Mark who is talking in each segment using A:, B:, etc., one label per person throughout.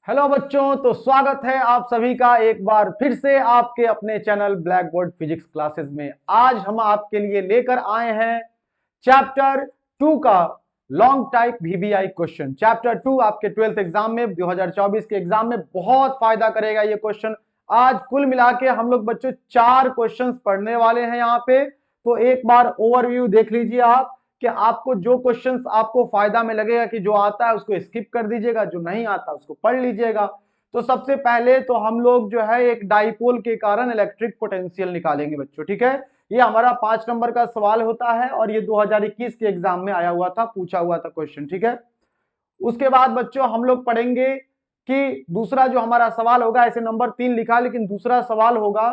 A: Hello बच्चों, तो स्वागत है आप सभी का एक बार फिर से आपके अपने channel black board physics classes में। आज हम आपके लिए लेकर आए हैं चैप्टर 2 का long type VBI question. Chapter 2 आपके 12th एग्जाम में 2024 के एग्जाम में बहुत फायदा करेगा ये क्वेश्चन। आज कुल मिला के हम लोग बच्चों 4 क्वेश्चंस पढ़ने वाले हैं यहाँ पे। तो एक बार ओवरव्यू देख लीजिए आप कि आपको जो क्वेश्चंस आपको फायदा में लगेगा कि जो आता है उसको स्किप कर दीजिएगा, जो नहीं आता उसको पढ़ लीजिएगा। तो सबसे पहले तो हम लोग जो है एक डाइपोल के कारण इलेक्ट्रिक पोटेंशियल निकालेंगे बच्चों, ठीक है। ये हमारा 5 नंबर का सवाल होता है और ये 2021 के एग्जाम में आया हुआ था, पूछा हुआ था क्वेश्चन, ठीक है। उसके बाद बच्चों हम लोग पढ़ेंगे कि दूसरा जो हमारा सवाल होगा, ऐसे नंबर 3 लिखा लेकिन दूसरा सवाल होगा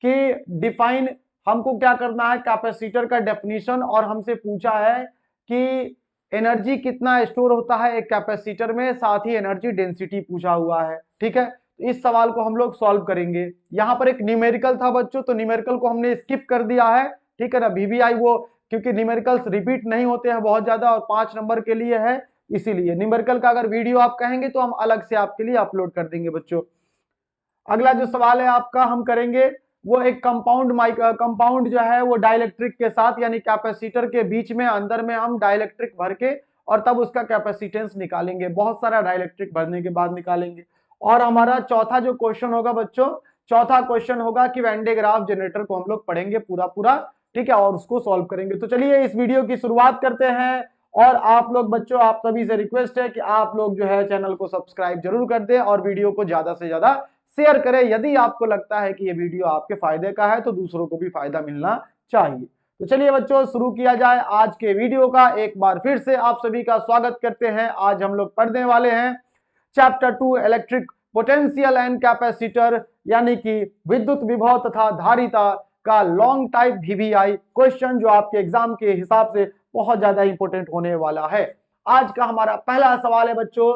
A: कि डिफाइन, हमको क्या करना है कैपेसिटर का डेफिनेशन, और हमसे पूछा है कि एनर्जी कितना स्टोर होता है एक कैपेसिटर में, साथ ही एनर्जी डेंसिटी पूछा हुआ है, ठीक है। तो इस सवाल को हम लोग सॉल्व करेंगे। यहाँ पर एक न्यूमेरिकल था बच्चों, तो न्यूमेरिकल को हमने स्किप कर दिया है, ठीक है ना। वीवीआई वो क्योंकि न्यूमेरिकल्स रिपीट नहीं होते हैं बहुत ज्यादा और 5 नंबर के लिए है, इसीलिए न्यूमेरिकल का अगर वीडियो आप कहेंगे तो हम अलग से आपके लिए अपलोड कर देंगे बच्चों। अगला जो सवाल है आपका हम करेंगे वो एक कंपाउंड जो है वो डाइलेक्ट्रिक के साथ, यानी कैपेसिटर के बीच में अंदर में हम डाइलेक्ट्रिक भर के और तब उसका कैपेसिटेंस निकालेंगे। बहुत सारा डाइलेक्ट्रिक भरने के बाद निकालेंगे। और हमारा चौथा जो क्वेश्चन होगा बच्चों, चौथा क्वेश्चन होगा कि वैन डे ग्राफ जनरेटर को हम लोग पढ़ेंगे पूरा पूरा, ठीक है, और उसको सॉल्व करेंगे। तो चलिए इस वीडियो की शुरुआत करते हैं। और आप लोग बच्चों, आप सभी से रिक्वेस्ट है कि आप लोग जो है चैनल को सब्सक्राइब जरूर कर दें और वीडियो को ज्यादा से ज्यादा शेयर करें। यदि आपको लगता है कि ये वीडियो आपके फायदे का है तो दूसरों को भी फायदा मिलना चाहिए। तो चलिए बच्चों शुरू किया जाए आज के वीडियो का। एक बार फिर से आप सभी का स्वागत करते हैं। आज हम लोग पढ़ने वाले हैं chapter 2 electric potential and capacitor, यानी कि विद्युत विभव तथा धारिता का लॉन्ग टाइप वीवीआई क्वेश्चन, जो आपके एग्जाम के हिसाब से बहुत ज्यादा इंपॉर्टेंट होने वाला है। आज का हमारा पहला सवाल है बच्चों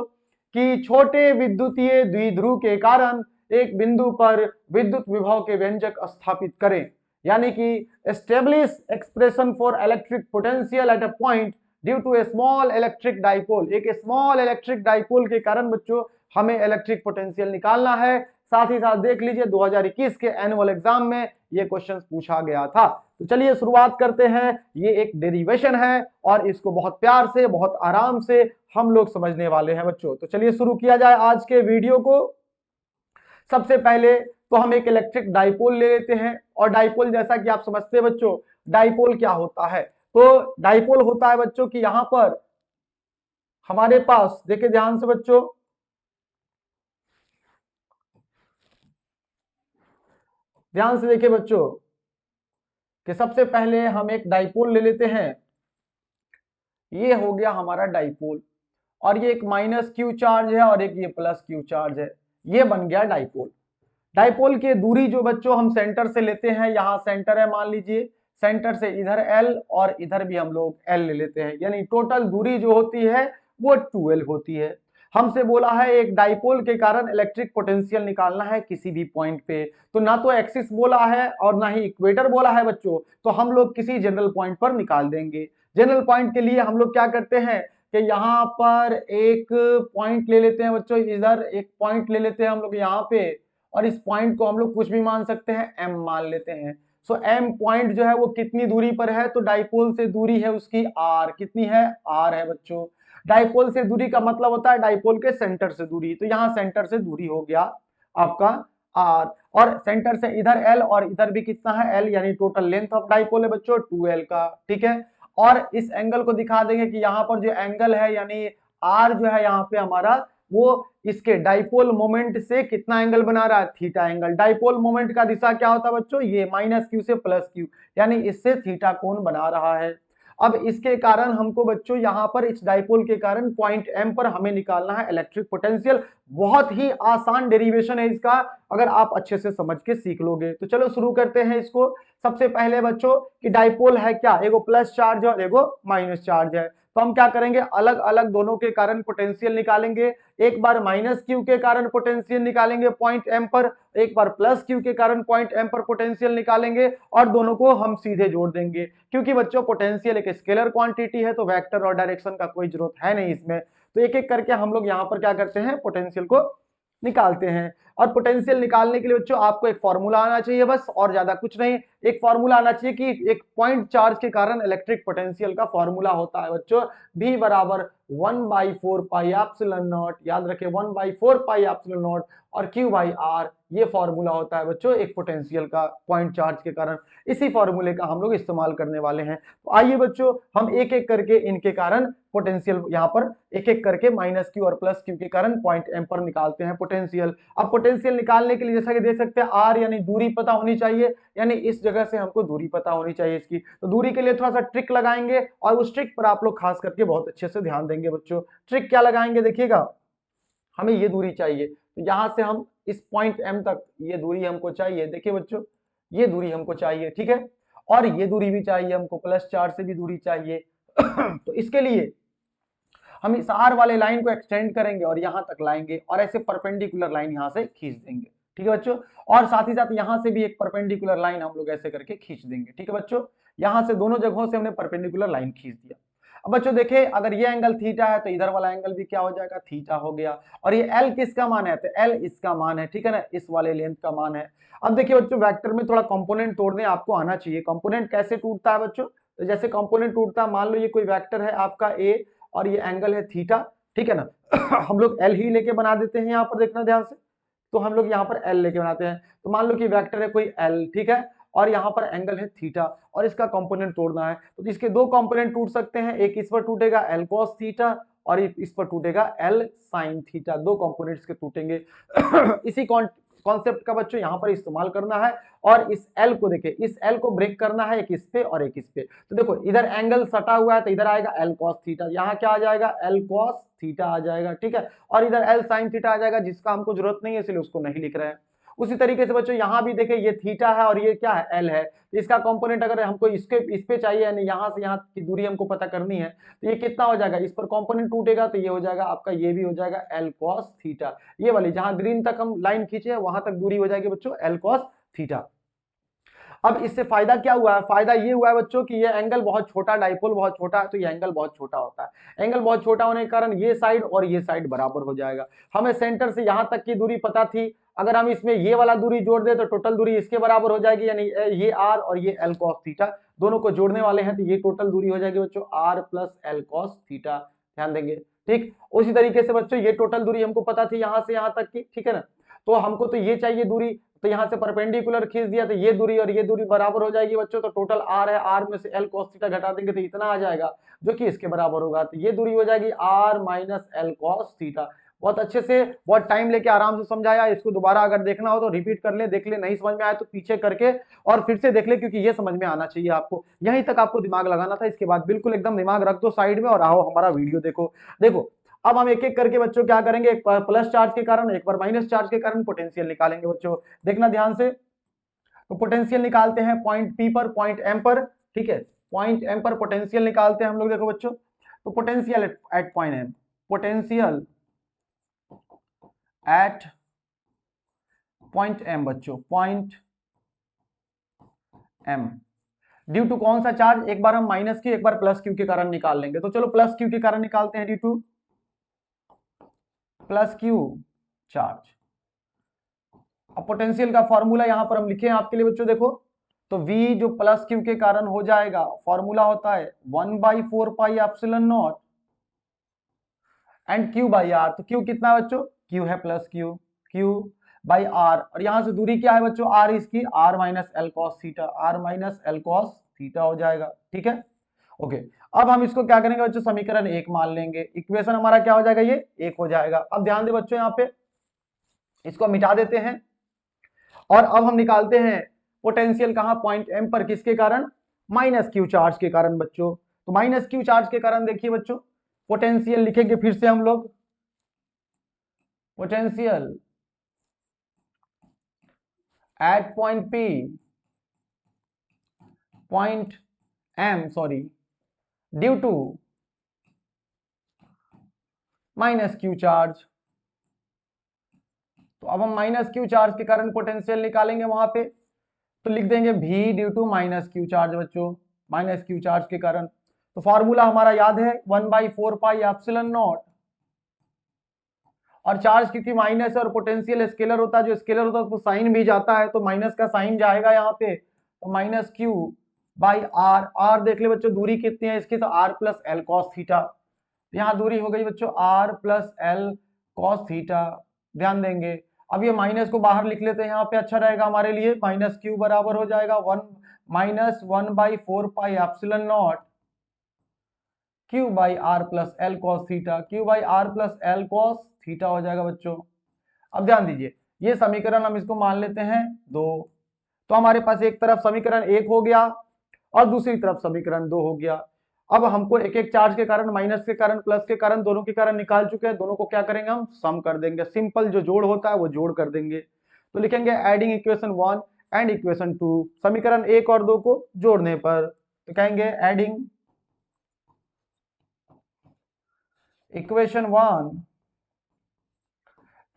A: कि छोटे विद्युतीय द्विध्रुव के कारण एक बिंदु पर विद्युत विभव के व्यंजक स्थापित करें, यानी कि establish expression for electric potential at a point due to a small electric dipole. एक स्मॉल इलेक्ट्रिक डाइपोल के कारण बच्चों हमें इलेक्ट्रिक पोटेंशियल निकालना है। साथ ही साथ देख लीजिए 2021 के एनुअल एग्जाम में ये क्वेश्चन पूछा गया था। तो चलिए शुरुआत करते हैं। ये एक डेरिवेशन है और इसको बहुत प्यार से, बहुत आराम से हम लोग समझने वाले हैं बच्चों। तो चलिए शुरू किया जाए आज के वीडियो को। सबसे पहले तो हम एक इलेक्ट्रिक डाइपोल ले लेते हैं, और डाइपोल जैसा कि आप समझते हैं बच्चों, डाइपोल क्या होता है। तो डाइपोल होता है बच्चों कि यहां पर हमारे पास, देखिए ध्यान से बच्चों, ध्यान से देखिए बच्चों कि सबसे पहले हम एक डाइपोल ले लेते हैं। ये हो गया हमारा डाइपोल, और ये एक माइनस क्यू चार्ज है और एक ये प्लस क्यू चार्ज है। ये बन गया डाइपोल। डाइपोल की दूरी जो बच्चों हम सेंटर से लेते हैं, यहां सेंटर है मान लीजिए, सेंटर से इधर एल और इधर भी हम लोग एल ले लेते हैं, यानी टोटल दूरी जो होती है वो 12 होती है। हमसे बोला है एक डाइपोल के कारण इलेक्ट्रिक पोटेंशियल निकालना है किसी भी पॉइंट पे। तो ना तो एक्सिस बोला है और ना ही इक्वेटर बोला है बच्चों, तो हम लोग किसी जनरल पॉइंट पर निकाल देंगे। जनरल पॉइंट के लिए हम लोग क्या करते हैं कि यहाँ पर एक पॉइंट ले लेते हैं बच्चों, इधर एक पॉइंट ले लेते हैं हम लोग यहाँ पे, और इस पॉइंट को हम लोग कुछ भी मान सकते हैं, एम मान लेते हैं। सो एम पॉइंट जो है वो कितनी दूरी पर है, तो डाइपोल से दूरी है उसकी आर, कितनी है, आर है बच्चों। डाइपोल से दूरी का मतलब होता है डाइपोल के सेंटर से दूरी, तो यहाँ सेंटर से दूरी हो गया आपका आर, और सेंटर से इधर एल और इधर भी कितना है, एल, यानी टोटल लेंथ ऑफ डाइपोल है बच्चों 2l का, ठीक है। और इस एंगल को दिखा देंगे कि यहाँ पर जो एंगल है यानी आर जो है यहाँ पे हमारा, वो इसके डाइपोल मोमेंट से कितना एंगल बना रहा है, थीटा एंगल। डाइपोल मोमेंट का दिशा क्या होता है बच्चों, ये माइनस क्यू से प्लस क्यू, यानी इससे थीटा कोण बना रहा है। अब इसके कारण हमको बच्चों यहाँ पर इस डाइपोल के कारण पॉइंट एम पर हमें निकालना है इलेक्ट्रिक पोटेंशियल। बहुत ही आसान डेरिवेशन है इसका, अगर आप अच्छे से समझ के सीख लोगे। तो चलो शुरू करते हैं इसको। सबसे पहले बच्चों कि डाइपोल है क्या, एगो प्लस चार्ज और एगो माइनस चार्ज है। तो हम क्या करेंगे, अलग अलग दोनों के कारण पोटेंशियल निकालेंगे। एक बार माइनस क्यू के कारण पोटेंशियल निकालेंगे पॉइंट एम पर, एक बार प्लस क्यू के कारण पॉइंट एम पर पोटेंशियल निकालेंगे, और दोनों को हम सीधे जोड़ देंगे। क्योंकि बच्चों पोटेंशियल एक स्केलर क्वांटिटी है, तो वेक्टर और डायरेक्शन का कोई जरूरत है नहीं इसमें। तो एक एक करके हम लोग यहाँ पर क्या करते हैं, पोटेंशियल को निकालते हैं। और पोटेंशियल निकालने के लिए बच्चों आपको एक फॉर्मूला आना चाहिए बस, और ज्यादा कुछ नहीं। एक फॉर्मूला आना चाहिए कि एक पॉइंट चार्ज के कारण इलेक्ट्रिक पोटेंशियल का फॉर्मूला होता है बच्चों V बराबर 1/4 पाई एप्सिलॉन नॉट, याद रखें 1/4 पाई एप्सिलॉन नॉट, और Q बाई R ये फॉर्मूला होता है बच्चों एक पोटेंशियल का पॉइंट चार्ज के कारण। इसी फॉर्मूले का हम लोग इस्तेमाल करने वाले हैं। तो आइए बच्चों हम एक एक करके इनके कारण पोटेंशियल यहाँ पर एक एक करके माइनस क्यू और प्लस क्यू के कारण पॉइंट एम पर निकालते हैं पोटेंशियल। अब पोटेंशियल निकालने के लिए जैसा कि देख सकते हैं आर यानी दूरी पता होनी चाहिए, यानी इस जगह से हमको दूरी पता होनी चाहिए इसकी। तो दूरी के लिए थोड़ा सा ट्रिक लगाएंगे और उस ट्रिक पर आप लोग खास करके बहुत अच्छे से ध्यान देंगे बच्चों। ट्रिक क्या लगाएंगे देखिएगा, हमें ये दूरी चाहिए, तो यहां से हम इस पॉइंट एम तक ये दूरी हमको चाहिए। देखिए बच्चों ये दूरी हमको चाहिए, ठीक है, और ये दूरी भी चाहिए हमको, प्लस 4 से भी दूरी चाहिए। तो इसके लिए हम इस आर वाले लाइन को एक्सटेंड करेंगे और यहां तक लाएंगे और ऐसे परपेंडिकुलर लाइन यहां से खींच देंगे, ठीक है बच्चों। और साथ ही साथ यहां से भी एक परपेंडिकुलर लाइन हम लोग ऐसे करके खींच देंगे, ठीक है बच्चों। यहां से दोनों जगहों से हमने परपेंडिकुलर लाइन खींच दिया। अब बच्चों देखिए अगर ये एंगल थीटा है तो इधर वाला एंगल भी क्या हो जाएगा, थीटा हो गया। और ये एल किसका मान है, तो एल इसका मान है, ठीक है ना, इस वाले लेंथ का मान है। अब देखिए बच्चों वेक्टर में थोड़ा कंपोनेंट तोड़ने आपको आना चाहिए। कंपोनेंट कैसे टूटता है बच्चों, तो जैसे कंपोनेंट टूटता है, मान लो ये कोई वेक्टर है आपका ए और ये एंगल है थीटा, ठीक है ना। हम लोग एल ही लेके बना देते हैं, यहाँ पर देखना ध्यान से। तो हम लोग यहाँ पर एल लेके बनाते हैं। तो मान लो कि वेक्टर है कोई एल, ठीक है, और यहाँ पर एंगल है थीटा और इसका कंपोनेंट तोड़ना है। तो इसके दो कंपोनेंट टूट सकते हैं, एक इस पर टूटेगा एल कॉस थीटा और इस पर टूटेगा एल साइन थीटा, दो कंपोनेंट्स के टूटेंगे। इसी कॉन्सेप्ट का बच्चों यहाँ पर इस्तेमाल करना है। और इस एल को देखिए, इस एल को ब्रेक करना है, एक इस पे और एक इस पे। तो देखो इधर एंगल सटा हुआ है तो इधर आएगा एल कॉस थीटा, यहाँ क्या आ जाएगा एल कॉस थीटा आ जाएगा, ठीक है। और इधर एल साइन थीटा आ जाएगा, जिसका हमको जरूरत नहीं है इसलिए उसको नहीं लिख रहे हैं। उसी तरीके से बच्चों यहाँ भी देखिए ये थीटा है और ये क्या है एल है। तो इसका कंपोनेंट अगर हमको इस पे चाहिए, यानी यहाँ से यहाँ की दूरी हमको पता करनी है, तो ये कितना हो जाएगा, इस पर कंपोनेंट टूटेगा तो ये हो जाएगा आपका, ये भी हो जाएगा एल कॉस थीटा। ये वाली जहां ग्रीन तक हम लाइन खींचे वहां तक दूरी हो जाएगी बच्चों एल कॉस थीटा। अब इससे फायदा क्या हुआ है, फायदा ये हुआ है बच्चों कि ये एंगल बहुत छोटा, डाइपोल बहुत छोटा है, तो ये एंगल बहुत छोटा होता है। एंगल बहुत छोटा होने के कारण ये साइड और ये साइड बराबर हो जाएगा। हमें सेंटर से यहां तक की दूरी पता थी, अगर हम इसमें ये वाला दूरी जोड़ दे तो टोटल दूरी इसके बराबर हो जाएगी, यानी ये आर और ये एल कॉस थीटा दोनों को जोड़ने वाले हैं, तो ये टोटल दूरी हो जाएगी बच्चों are plus L cos theta. ध्यान देंगे, ठीक। उसी तरीके से बच्चों ये टोटल दूरी हमको पता थी यहां से यहां तक की, ठीक है ना। तो हमको तो ये चाहिए दूरी, तो यहां से परपेंडिकुलर खींच दिया तो ये दूरी और ये दूरी बराबर हो जाएगी बच्चों। तो टोटल आर है, आर में से एल कॉस थीटा घटा देंगे तो इतना आ जाएगा जो कि इसके बराबर होगा। तो ये दूरी हो जाएगी r minus l cos theta. बहुत अच्छे से, बहुत टाइम लेके आराम से समझाया। इसको दोबारा अगर देखना हो तो रिपीट कर ले, देख ले, नहीं समझ में आया तो पीछे करके और फिर से देख ले, क्योंकि ये समझ में आना चाहिए आपको। यहीं तक आपको दिमाग लगाना था, इसके बाद बिल्कुल एकदम दिमाग रख दो साइड में और आओ हमारा वीडियो देखो। देखो अब हम एक एक करके बच्चों क्या करेंगे, एक बार प्लस चार्ज के कारण, एक बार माइनस चार्ज के कारण पोटेंशियल निकालेंगे बच्चों। देखना ध्यान से। तो पोटेंशियल निकालते हैं पॉइंट पी पर, पॉइंट एम पर, ठीक है। पॉइंट एम पर पोटेंशियल निकालते हैं हम लोग। देखो बच्चों, तो potential at point M, potential at point M बच्चों, पॉइंट एम ड्यू टू कौन सा चार्ज, एक बार हम माइनस क्यू एक बार प्लस क्यू के कारण निकाल लेंगे। तो चलो प्लस क्यू के कारण निकालते हैं, due two plus Q charge. अब पोटेंशियल का फॉर्मूला यहां पर हम लिखे हैं आपके लिए बच्चों। देखो तो V जो प्लस क्यू के कारण हो जाएगा, फॉर्मूला होता है 1/4 pi epsilon naught and Q by r. तो Q कितना है बच्चों, Q है plus Q, Q by r. और यहां से दूरी क्या है बच्चों, R इसकी R minus l cos theta, R minus l cos theta हो जाएगा, ठीक है। ओके, अब हम इसको क्या करेंगे बच्चों, समीकरण 1 मान लेंगे। इक्वेशन हमारा क्या हो जाएगा, ये 1 हो जाएगा। अब ध्यान दे बच्चों, यहाँ पे इसको मिटा देते हैं और अब हम निकालते हैं पोटेंशियल कहां, पॉइंट एम पर, किसके कारण, माइनस क्यू चार्ज के कारण बच्चों। तो माइनस क्यू चार्ज के कारण देखिए बच्चों पोटेंशियल लिखेंगे फिर से हम लोग, potential at point P, point M sorry, due to minus Q charge. तो अब हम माइनस क्यू चार्ज के कारण पोटेंशियल निकालेंगे वहां पे, तो लिख देंगे V due to minus Q charge बच्चों, माइनस क्यू चार्ज के कारण। तो फॉर्मूला हमारा याद है 1/4 पाई एप्सिलॉन नॉट, और चार्ज क्योंकि माइनस है और पोटेंशियल स्केलर होता है, जो स्केलर होता है उसको साइन भी जाता है, तो माइनस का साइन जाएगा यहाँ पे, तो minus Q by r. R देख ले बच्चों दूरी कितनी है इसकी, तो r plus L cos theta. यहाँ दूरी हो गई बच्चों are plus L cos theta, ध्यान देंगे। अब ये माइनस को बाहर लिख लेते हैं यहाँ पे, अच्छा रहेगा हमारे लिए। माइनस क्यू बराबर हो जाएगा -1/4 pi epsilon naught Q by r plus L cos theta, Q by r plus L cos theta हो जाएगा बच्चों। अब ध्यान दीजिए, ये समीकरण हम इसको मान लेते हैं 2। तो हमारे पास एक तरफ समीकरण 1 हो गया और दूसरी तरफ समीकरण 2 हो गया। अब हमको एक एक चार्ज के कारण, माइनस के कारण, प्लस के कारण, दोनों के कारण निकाल चुके हैं। दोनों को क्या करेंगे हम, सम कर देंगे। सिंपल जो जोड़ होता है वो जोड़ कर देंगे। तो लिखेंगे एडिंग इक्वेशन 1 एंड इक्वेशन 2, समीकरण 1 और 2 को जोड़ने पर। तो कहेंगे एडिंग इक्वेशन 1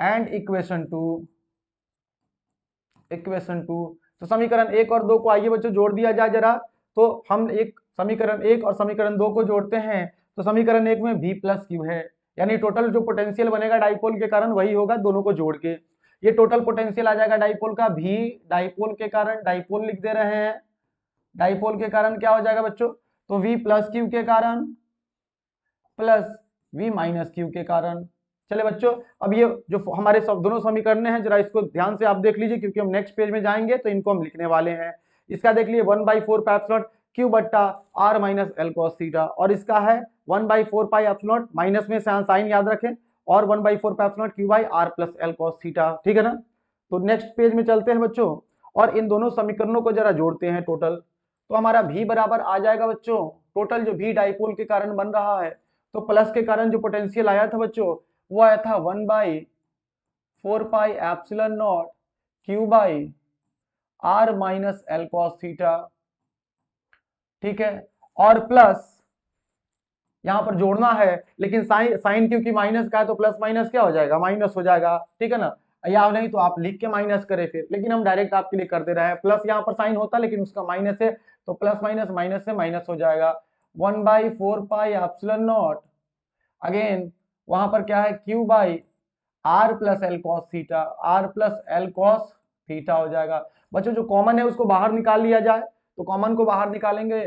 A: एंड इक्वेशन 2। तो समीकरण 1 और 2 को आइए बच्चों जोड़ दिया जाए जरा। तो हम एक समीकरण 1 और समीकरण 2 को जोड़ते हैं। तो समीकरण 1 में v प्लस क्यू है, यानी टोटल जो पोटेंशियल बनेगा डाइपोल के कारण वही होगा दोनों को जोड़ के। ये टोटल पोटेंशियल आ जाएगा डाइपोल का v, डाइपोल के कारण, डाइपोल लिख दे रहे हैं, डाइपोल के कारण क्या हो जाएगा बच्चों, तो v प्लस क्यू के कारण प्लस v माइनस क्यू के कारण। चले बच्चों, अब ये जो हमारे सब दोनों समीकरण हैं जरा इसको ध्यान से आप देख लीजिए, क्योंकि हम नेक्स्ट पेज में जाएंगे तो इनको हम लिखने वाले हैं। इसका देख लीजिए 1/4 पाई एप्सिलॉन क्यू बट्टा r minus l cos theta, और इसका है 1/4 पाई एप्सिलॉन, माइनस में साइन याद रखें, और 1/4 pi epsilon Q by r plus L cos theta, ठीक है ना। तो नेक्स्ट पेज में चलते हैं बच्चों और इन दोनों समीकरणों को जरा जोड़ते हैं टोटल। तो हमारा v बराबर आ जाएगा बच्चों, टोटल जो v डाइपोल के कारण बन रहा है, तो प्लस के कारण जो पोटेंशियल आया था बच्चों वो आया था 1/4 pi epsilon naught Q by r minus l cos theta, ठीक है। और प्लस यहां पर जोड़ना है, लेकिन साइन क्योंकि माइनस का है तो प्लस माइनस क्या हो जाएगा, माइनस हो जाएगा, ठीक है ना। या नहीं तो आप लिख के माइनस करें फिर, लेकिन हम डायरेक्ट आपके लिए कर दे रहे हैं। प्लस यहाँ पर साइन होता लेकिन उसका माइनस है, तो प्लस माइनस माइनस से माइनस हो जाएगा। 1/4 पाई एप्सिलॉन नॉट, अगेन वहां पर क्या है, Q by r plus L cos theta, r plus L cos theta हो जाएगा। बच्चों जो कॉमन है उसको बाहर निकाल लिया जाए, तो कॉमन को बाहर निकालेंगे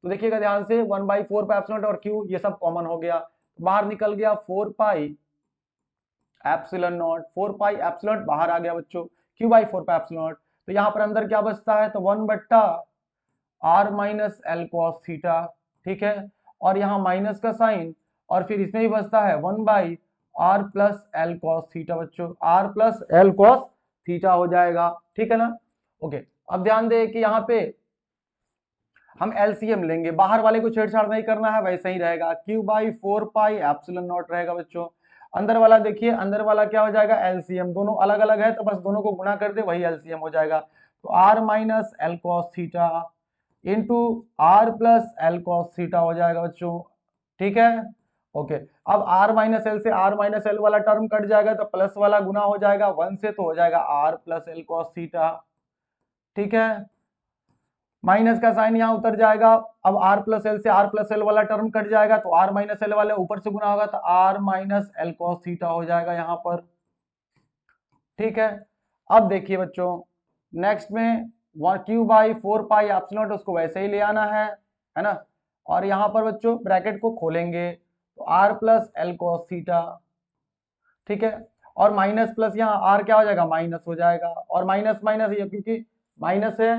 A: तो देखिएगा ध्यान से 1/4 पाई एप्सिलॉन और क्यू ये सब कॉमन हो गया, बाहर निकल गया 4 पाई एप्सिलॉन नॉट, 4 पाई एप्सिलॉन बाहर आ गया बच्चों, क्यू बाई 4 पाई एप्सिलॉन। तो यहाँ पर अंदर क्या बचता है, तो 1 बट्टा r minus l cos theta, ठीक है। और यहाँ माइनस का साइन, और फिर इसमें भी बचता है 1 R plus L cos theta बच्चों, are plus L cos theta हो जाएगा, ठीक है ना। ओके, अब ध्यान दे कि यहाँ पे हम एलसीएम लेंगे, बाहर वाले को छेड़छाड़ नहीं करना है, वैसे ही रहेगा, Q by 4 pi epsilon not रहेगा बच्चों। अंदर वाला देखिए, अंदर वाला क्या हो जाएगा, एलसीएम, दोनों अलग अलग है तो बस दोनों को गुणा कर दे वही एलसीएम हो जाएगा। तो r minus l cos theta into r plus L cos theta हो जाएगा बच्चों, ठीक है। ओके, अब आर माइनस एल से आर माइनस एल वाला टर्म कट जाएगा तो प्लस वाला गुना हो जाएगा 1 से, तो हो जाएगा r plus L cos theta, ठीक है। माइनस का साइन यहाँ उतर जाएगा, अब आर प्लस एल से आर प्लस एल वाला टर्म कट जाएगा, तो आर माइनस एल वाले ऊपर से गुना होगा तो r minus l cos theta हो जाएगा यहाँ पर, ठीक है। अब देखिए बच्चों नेक्स्ट में क्यू बाई 4 पाई एप्सिलॉन उसको वैसे ही ले आना है ना। और यहाँ पर बच्चों ब्रैकेट को खोलेंगे तो r plus L cos theta, ठीक है। और माइनस प्लस यहाँ आर क्या हो जाएगा, माइनस हो जाएगा, और माइनस माइनस ये क्योंकि माइनस है।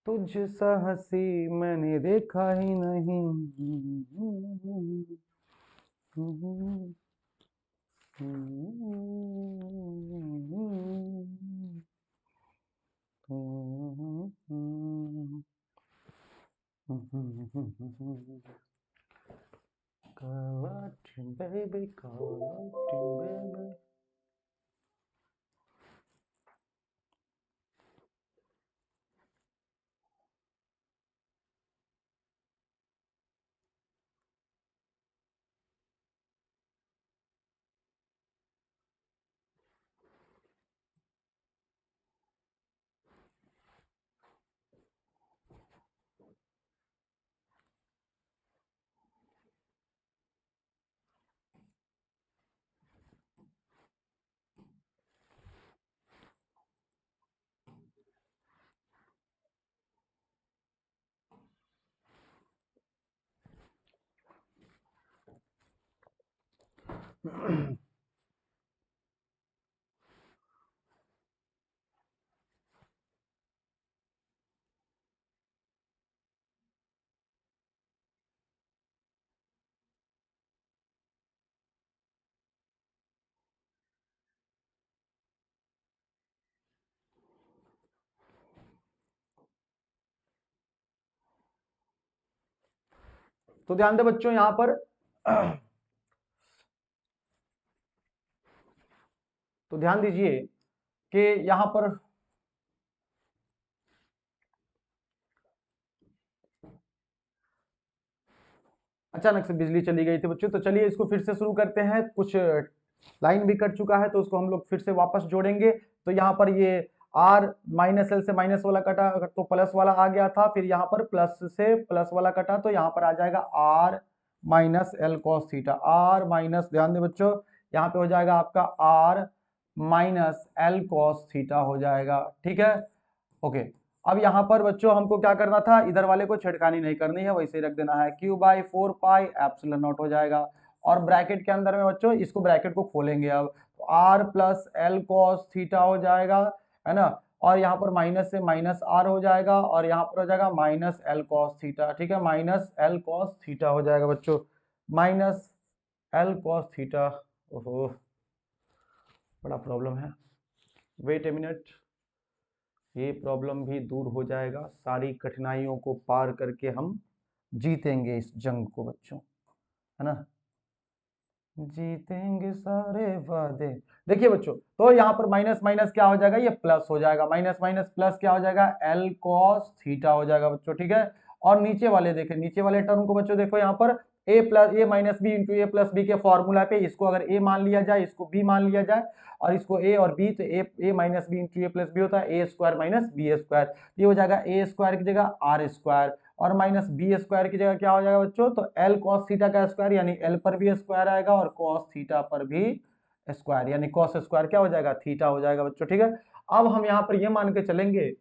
A: तुझ सा हंसी मैंने देखा ही नहीं। Collecting baby, collecting baby। तो ध्यान दे बच्चों यहां पर तो ध्यान दीजिए कि यहां पर अचानक से बिजली चली गई थी बच्चों। तो चलिए इसको फिर से शुरू करते हैं। कुछ लाइन भी कट चुका है तो उसको हम लोग फिर से वापस जोड़ेंगे। तो यहाँ पर ये आर माइनस एल से माइनस वाला कटा तो प्लस वाला आ गया था, फिर यहाँ पर प्लस से प्लस वाला कटा तो यहाँ पर आ जाएगा r minus l cos theta. R minus, ध्यान दे बच्चों, यहाँ पे हो जाएगा आपका r minus l cos theta हो जाएगा। ठीक है, ओके। अब यहाँ पर बच्चों हमको क्या करना था, इधर वाले को छेड़खानी नहीं करनी है, वैसे ही रख देना है। Q by 4 pi epsilon not हो जाएगा। और ब्रैकेट के अंदर में बच्चों इसको ब्रैकेट को खोलेंगे अब, तो r plus L cos theta हो जाएगा, है ना। और यहाँ पर माइनस से माइनस आर हो जाएगा और यहाँ पर हो जाएगा माइनस एल कॉस थीटा। ठीक है, माइनस एल कॉस थीटा हो जाएगा बच्चों, माइनस एल कॉस थीटा। ओहो, बड़ा प्रॉब्लम है, वेट ए मिनट, ये प्रॉब्लम भी दूर हो जाएगा। सारी कठिनाइयों को पार करके हम जीतेंगे इस जंग को बच्चों, है ना। जीतेंगे सारे वादे। देखिए बच्चों, तो यहाँ पर माइनस माइनस क्या हो जाएगा, ये प्लस हो जाएगा। माइनस माइनस प्लस क्या हो जाएगा, एल कॉस थीटा हो जाएगा बच्चों। ठीक है, और नीचे वाले देखें, नीचे वाले टर्म को बच्चों देखो, यहाँ पर ए प्लस ए माइनस बी इंटू ए प्लस बी के फॉर्मूला पे इसको अगर ए मान लिया जाए, इसको बी मान लिया जाए और इसको ए और बी, तो ए माइनस बी इंटू ए प्लस बी होता है ए स्क्वायर माइनस बी स्क्वायर। ये हो जाएगा ए स्क्वायर की जगह आर स्क्वायर और माइनस बी स्क्वायर की जगह क्या हो जाएगा बच्चों, तो एल कॉस थीटा का स्क्वायर, यानी एल पर भी स्क्वायर आएगा और कॉस थीटा पर भी स्क्वायर, यानी कॉस स्क्वायर क्या हो जाएगा, थीटा हो जाएगा बच्चों। ठीक है, अब हम यहाँ पर ये मान के चलेंगे,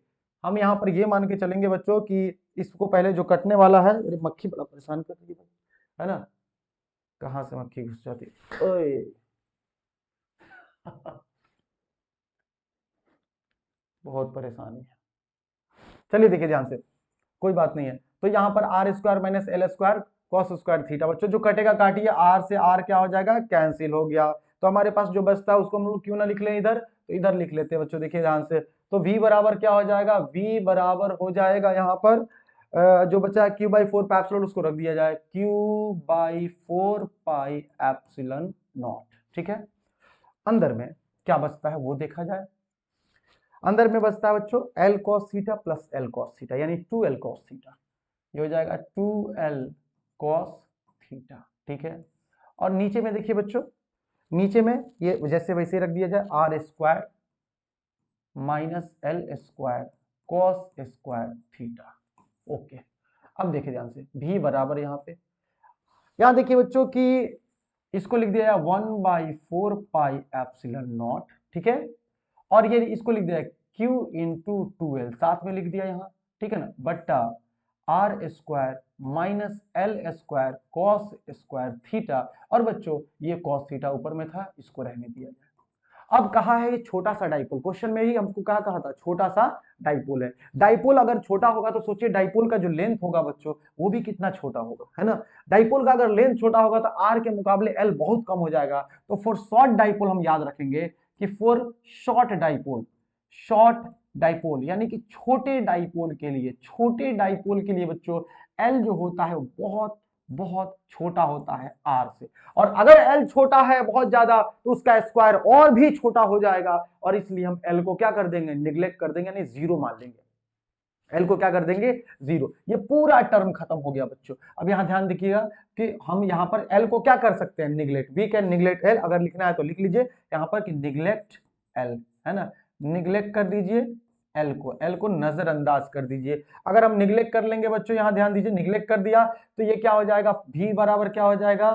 A: हम यहाँ पर ये मान के चलेंगे बच्चों कि इसको पहले जो कटने वाला है, मेरी मक्खी बड़ा परेशान कर रही है ना, कहाँ से मक्खी घुस जाती है, ओए बहुत परेशानी है। चलिए देखिए ध्यान से, कोई बात नहीं है। तो यहाँ पर r square minus l square cos square theta, बच्चों जो कटेगा काटिए, आर से आर क्या हो जाएगा, कैंसिल हो गया। तो हमारे पास जो बचता है उसको हम लोग क्यों ना लिख लें इधर, तो इधर लिख लेते हैं बच्चों। देखिए ध्यान से, तो v बराबर क्या हो जाएगा, v बराबर हो जाएगा यहाँ पर जो बचा है क्यू बाई 4 पाई एप्सिलॉन, उसको रख दिया जाए Q by 4 pi epsilon not. ठीक है, अंदर में क्या बचता है वो देखा जाए। अंदर में बचता है बच्चों L cos theta plus L cos theta, यानी 2l कॉस थीटा, ये हो जाएगा 2l कॉस थीटा। ठीक है, और नीचे में देखिए बच्चों, नीचे में ये जैसे वैसे रख दिया जाए, r square minus l square cos square theta. Okay, अब देखिए ध्यान से, भी बराबर यहाँ पे, यहाँ देखिए बच्चों कि इसको लिख दिया 1/4 पाई एप्सिलॉन नॉट। ठीक है, और ये इसको लिख दिया Q इंटू 2l, साथ में लिख दिया यहाँ, ठीक है ना, बट्टा r square minus l square cos square theta. और बच्चों ये कॉस थीटा ऊपर में था, इसको रहने दिया जाए। अब कहा है ये छोटा सा डाइपोल, क्वेश्चन में ही हमको क्या कहा था, छोटा सा डाइपोल है। डाइपोल अगर छोटा होगा तो सोचिए डाइपोल का जो लेंथ होगा बच्चों वो भी कितना छोटा होगा, है ना। डाइपोल का अगर लेंथ छोटा होगा तो आर के मुकाबले एल बहुत कम हो जाएगा। तो फॉर शॉर्ट डाइपोल हम याद रखेंगे कि फॉर शॉर्ट डाइपोल यानी कि छोटे डाइपोल के लिए बच्चों एल जो होता है वो बहुत बहुत छोटा होता है आर से। और अगर एल छोटा है बहुत ज्यादा तो उसका स्क्वायर और भी छोटा हो जाएगा, और इसलिए हम एल को क्या कर देंगे, निग्लेक्ट कर देंगे, यानी जीरो मान लेंगे। एल को क्या कर देंगे, जीरो। ये पूरा टर्म खत्म हो गया बच्चों। अब यहां ध्यान देखिएगा कि हम यहां पर एल को क्या कर सकते हैं, neglect. We can neglect l, अगर लिखना है तो लिख लीजिए यहां पर कि निग्लेक्ट एल, है ना। निग्लेक्ट कर दीजिए एल को नजरअंदाज कर दीजिए। अगर हम निग्लेक्ट कर लेंगे बच्चों, यहां ध्यान दीजिए, निग्लेक्ट कर दिया तो ये क्या हो जाएगा, v बराबर क्या हो जाएगा,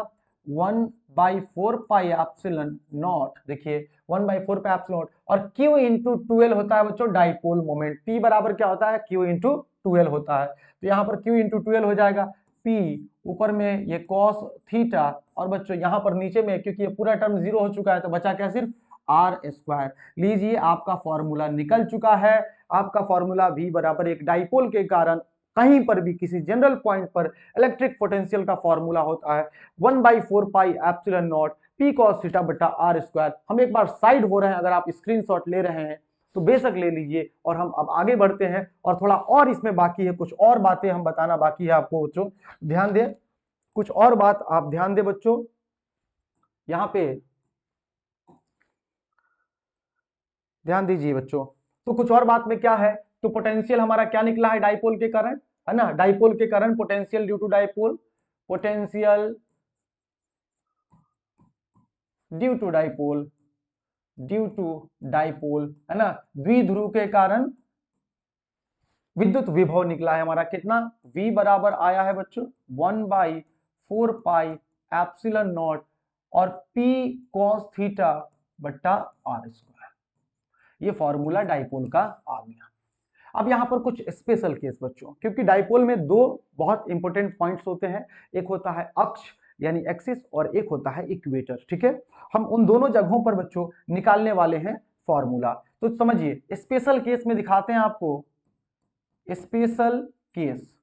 A: 1/4 पाई एप्सिलॉन नॉट। देखिए 1/4 पाई एप्सिलॉन नॉट, और q इंटू 12 होता है बच्चों डाइपोल मोमेंट। p बराबर क्या होता है, q इंटू 12 होता है। तो यहाँ पर q इंटू 12 हो जाएगा, p ऊपर में ये cos थीटा, और बच्चों यहाँ पर नीचे में क्योंकि ये पूरा टर्म जीरो हो चुका है तो बचा क्या, सिर्फ आर स्क्वायर। लीजिए आपका फॉर्मूला निकल चुका है। आपका फॉर्मूला v बराबर एक डाइपोल के कारण कहीं पर भी किसी जनरल पॉइंट पर इलेक्ट्रिक पोटेंशियल का फॉर्मूला होता है 1/4 pi epsilon not p cos theta बटा आर स्क्वायर। हम एक बार साइड हो रहे हैं, अगर आप स्क्रीनशॉट ले रहे हैं तो बेशक ले लीजिए। और हम अब आगे बढ़ते हैं, और थोड़ा और इसमें बाकी है, कुछ और बातें हम बताना बाकी है आपको बच्चों, ध्यान दें। कुछ और बात आप ध्यान दें बच्चों, यहां पे ध्यान दीजिए बच्चों। तो कुछ और बात में क्या है, तो पोटेंशियल हमारा क्या निकला है डाइपोल के कारण, है ना। डाइपोल के कारण potential due to dipole, potential due to dipole, है ना। द्विध्रुव के कारण विद्युत विभव निकला है हमारा कितना, v बराबर आया है बच्चों 1/4 पाई एप्सिलॉन नॉट और p cos थीटा बट्टा आर स्क्वायर। ये फॉर्मूला डाइपोल का आ गया। अब यहां पर कुछ स्पेशल केस बच्चों, क्योंकि डाइपोल में दो बहुत इंपॉर्टेंट पॉइंट्स होते हैं, एक होता है अक्ष यानी एक्सिस, और एक होता है इक्वेटर, ठीक है। हम उन दोनों जगहों पर बच्चों निकालने वाले हैं फॉर्मूला। तो समझिए स्पेशल केस में दिखाते हैं आपको। स्पेशल केस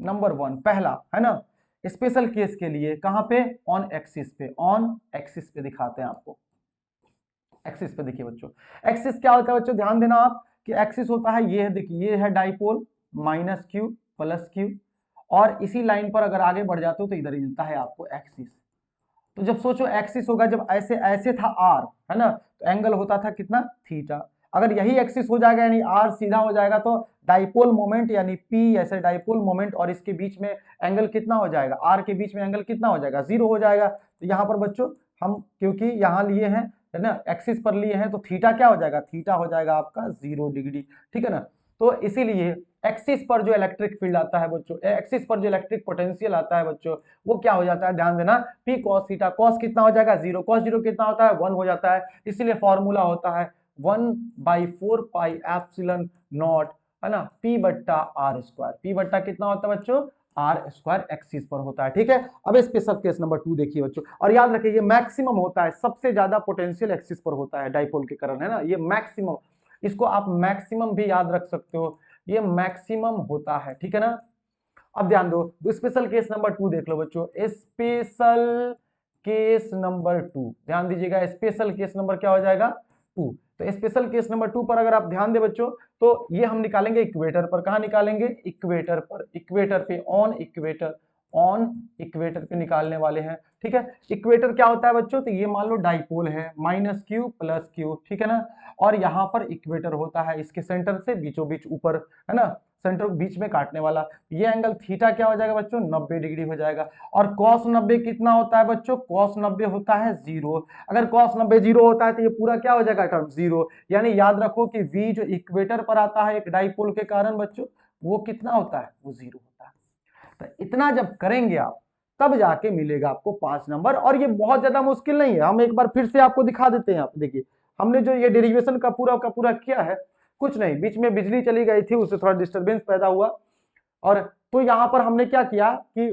A: नंबर 1 पहला, है ना। स्पेशल केस के लिए कहां पे, ऑन एक्सिस पे दिखाते हैं आपको। एक्सिस पे देखिए बच्चों, एक्सिस क्या होता है बच्चों, ध्यान देना आप कि एक्सिस होता है ये है, देखिए ये है dipole minus Q plus Q, और इसी लाइन पर अगर आगे बढ़ जाते हो तो इधर ही मिलता है आपको एक्सिस। तो जब सोचो एक्सिस होगा, जब ऐसे ऐसे था आर, है ना, तो एंगल होता था कितना, थीटा। अगर यही एक्सिस हो जाएगा यानी आर सीधा हो जाएगा तो डाइपोल मोमेंट यानी पी ऐसे डाइपोल मोमेंट, और इसके बीच में एंगल कितना हो जाएगा, आर के बीच में एंगल कितना हो जाएगा, जीरो हो जाएगा। तो यहाँ पर बच्चों हम क्योंकि यहाँ लिए हैं, है ना, एक्सिस पर लिए हैं, तो थीटा क्या हो जाएगा, थीटा हो जाएगा आपका 0 डिग्री, ठीक है ना। तो इसीलिए एक्सिस पर जो इलेक्ट्रिक फील्ड आता है बच्चों, एक्सिस पर जो इलेक्ट्रिक पोटेंशियल आता है बच्चों, वो क्या हो जाता है, ध्यान देना, पी कॉस थीटा। कॉस कितना हो जाएगा, 0, कॉस 0 कितना होता है, 1 हो जाता है। इसीलिए फॉर्मूला होता है 1/4 पाई एप्सिलॉन नॉट, है ना, पी बट्टा आर स्क्वायर। पी बट्टा कितना होता है बच्चों, आर स्क्वायर एक्सिस पर होता है, ठीक है। अब स्पेशल केस नंबर 2 देखिए बच्चों, और याद रखिए ये मैक्सिमम होता है, सबसे ज्यादा पोटेंशियल एक्सिस पर होता है डाइपोल के कारण, है ना, ये मैक्सिमम। इसको आप मैक्सिमम भी याद रख सकते हो, ये मैक्सिमम होता है, ठीक है ना। अब ध्यान दो, स्पेशल केस नंबर 2 देख लो बच्चों। स्पेशल केस नंबर 2 ध्यान दीजिएगा, स्पेशल केस नंबर क्या हो जाएगा, 2। तो स्पेशल केस नंबर 2 पर अगर आप ध्यान दे बच्चों, तो ये हम निकालेंगे इक्वेटर पर। कहां निकालेंगे, इक्वेटर पर, इक्वेटर पे, ऑन इक्वेटर पे निकालने वाले हैं, ठीक है। इक्वेटर क्या होता है बच्चों, तो ये मान लो डाइपोल है माइनस क्यू प्लस क्यू, ठीक है ना। और यहाँ पर इक्वेटर होता है इसके सेंटर से बीचों बीच ऊपर, है ना, सेंटर बीच में काटने वाला। ये एंगल थीटा क्या हो जाएगा बच्चों, 90 डिग्री हो जाएगा। और कॉस 90 कितना होता है बच्चों, कॉस 90 होता है 0। अगर कॉस 90 0 होता है तो ये पूरा क्या हो जाएगा टर्म 0। यानी याद रखो कि v जो इक्वेटर पर आता है एक डाइपोल के कारण बच्चों, वो कितना होता है, वो 0 होता है। तो इतना जब करेंगे आप तब जाके मिलेगा आपको 5 नंबर। और ये बहुत ज्यादा मुश्किल नहीं है, हम एक बार फिर से आपको दिखा देते हैं। आप देखिए हमने जो ये डेरिवेशन का पूरा किया है, कुछ नहीं, बीच में बिजली चली गई थी, उससे थोड़ा डिस्टरबेंस पैदा हुआ। और तो यहां पर हमने क्या किया कि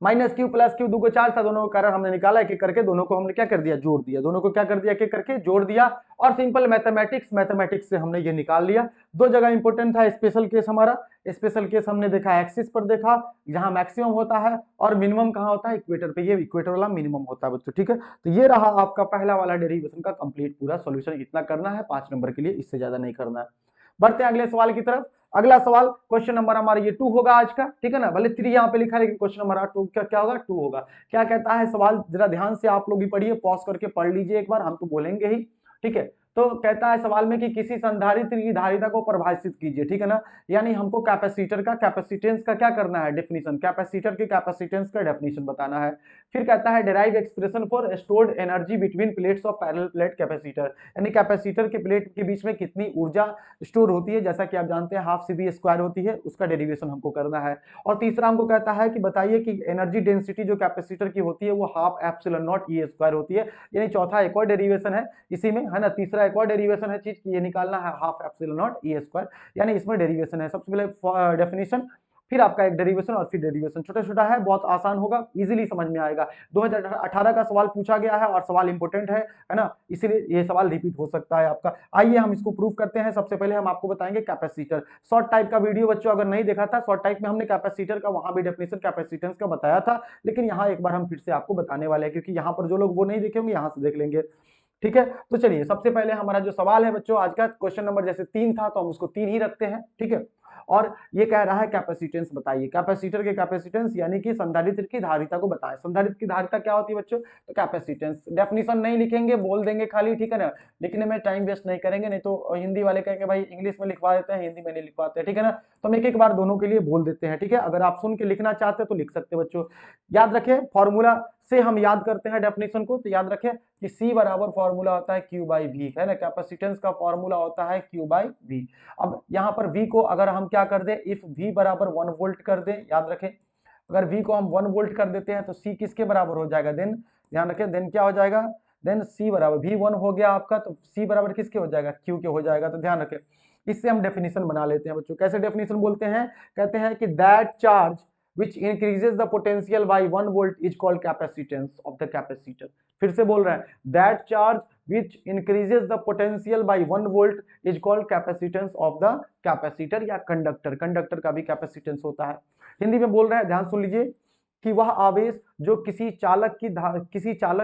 A: माइनस क्यू प्लस क्यू, दो को चार था, दोनों का कारण हमने निकाला, एक एक करके दोनों को हमने क्या कर दिया, जोड़ दिया, दोनों को क्या कर दिया, एक एक करके जोड़ दिया, और सिंपल मैथमेटिक्स से हमने ये निकाल लिया। दो जगह इंपॉर्टेंट था स्पेशल केस हमारा, स्पेशल केस हमने देखा एक्सिस पर देखा, जहां मैक्सिमम होता है, और मिनिमम कहां होता है, इक्वेटर पे, ये इक्वेटर वाला मिनिमम होता है बच्चों, ठीक है। तो ये रहा आपका पहला वाला डेरिवेशन का कंप्लीट पूरा सॉल्यूशन, इतना करना है 5 नंबर के लिए, इससे ज्यादा नहीं करना है। बढ़ते हैं अगले सवाल की तरफ। अगला सवाल क्वेश्चन नंबर हमारा ये 2 होगा आज का, ठीक है ना, भले 3 यहाँ पे लिखा है लेकिन क्वेश्चन नंबर 2 क्या होगा, 2 होगा। क्या कहता है सवाल, जरा ध्यान से आप लोग भी पढ़िए, पॉज करके पढ़ लीजिए एक बार, हम तो बोलेंगे ही, ठीक है। तो कहता है सवाल में कि किसी संधारित्र की धारिता को परिभाषित कीजिए, ठीक है ना, यानी हमको कैपेसिटर का कैपेसिटेंस का क्या करना है, डेफिनेशन, कैपेसिटर के कैपेसिटेंस का डेफिनेशन बताना है। फिर कहता है derive expression for stored energy between plates of parallel plate capacitor, यानी कैपेसिटर के प्लेट के बीच में कितनी ऊर्जा स्टोर होती है, जैसा कि आप जानते हैं हाफ सी बी स्क्वायर होती है, उसका डेरिवेशन हमको करना है। और तीसरा हमको कहता है कि बताइए कि एनर्जी डेंसिटी जो कैपेसिटर की होती है वो half epsilon not E square होती है, यानी चौथा एक और डेरिवेशन है इसी में, है ना, तीसरा एक और डेरिवेशन है चीज की, ये निकालना है half epsilon not E square, यानी इसमें डेरिवेशन है। सबसे पहले डेफिनेशन, फिर आपका एक डेरिवेशन, और फिर डेरिवेशन, छोटा छोटा है, बहुत आसान होगा, इजीली समझ में आएगा। 2018 का सवाल पूछा गया है और सवाल इंपोर्टेंट है ना, इसीलिए ये सवाल रिपीट हो सकता है आपका। आइए हम इसको प्रूव करते हैं। सबसे पहले हम आपको बताएंगे कैपेसिटर, शॉर्ट टाइप का वीडियो बच्चों अगर नहीं देखा था, शॉर्ट टाइप में हमने कैपेसिटर का वहां भी डेफिनेशन कैपेसिटेंस का बताया था, लेकिन यहाँ एक बार हम फिर से आपको बताने वाले हैं, क्योंकि यहाँ पर जो लोग वो नहीं देखेंगे यहाँ से देख लेंगे, ठीक है। तो चलिए सबसे पहले हमारा जो सवाल है बच्चों आज का, क्वेश्चन नंबर जैसे 3 था तो हम उसको 3 ही रखते हैं, ठीक है। और ये कह रहा है कैपेसिटेंस बताइए, कैपेसिटर के कैपेसिटेंस यानी कि संधारित्र की धारिता को बताएं। संधारित्र की धारिता क्या होती है बच्चों, तो कैपेसिटेंस, डेफिनेशन नहीं लिखेंगे, बोल देंगे खाली, ठीक है ना, लिखने में टाइम वेस्ट नहीं करेंगे, नहीं तो हिंदी वाले कहेंगे भाई इंग्लिश में लिखवा देते हैं, हिंदी में नहीं लिखवाते हैं, ठीक है ना। तो हम एक एक बार दोनों के लिए बोल देते हैं, ठीक है। अगर आप सुन के लिखना चाहते हैं तो लिख सकते हैं बच्चों। याद रखें फॉर्मूला से हम याद करते हैं डेफिनेशन को, तो याद रखें कि C बराबर फॉर्मूला होता है Q बाई V, है ना, कैपेसिटेंस का फॉर्मूला होता है Q बाई V। अब यहाँ पर V को अगर हम क्या कर दें, इफ V बराबर 1 वोल्ट कर दें, याद रखें अगर V को हम 1 वोल्ट कर देते हैं तो C किसके बराबर हो जाएगा, देन ध्यान रखें, देन क्या हो जाएगा, देन C बराबर V 1 हो गया आपका, तो C बराबर किसके हो जाएगा, Q के हो जाएगा। तो ध्यान रखें, इससे हम डेफिनेशन बना लेते हैं बच्चों। कैसे डेफिनेशन बोलते हैं, कहते हैं कि that charge which increases the potential by 1 volt is called capacitance of the capacitor। फिर से बोल रहे हैं, that charge which increases the potential by 1 volt is called capacitance of the capacitor या कंडक्टर, कंडक्टर का भी कैपेसिटेंस होता है। हिंदी में बोल रहे हैं, ध्यान सुन लीजिए, कि वह आवेश जो किसी चालक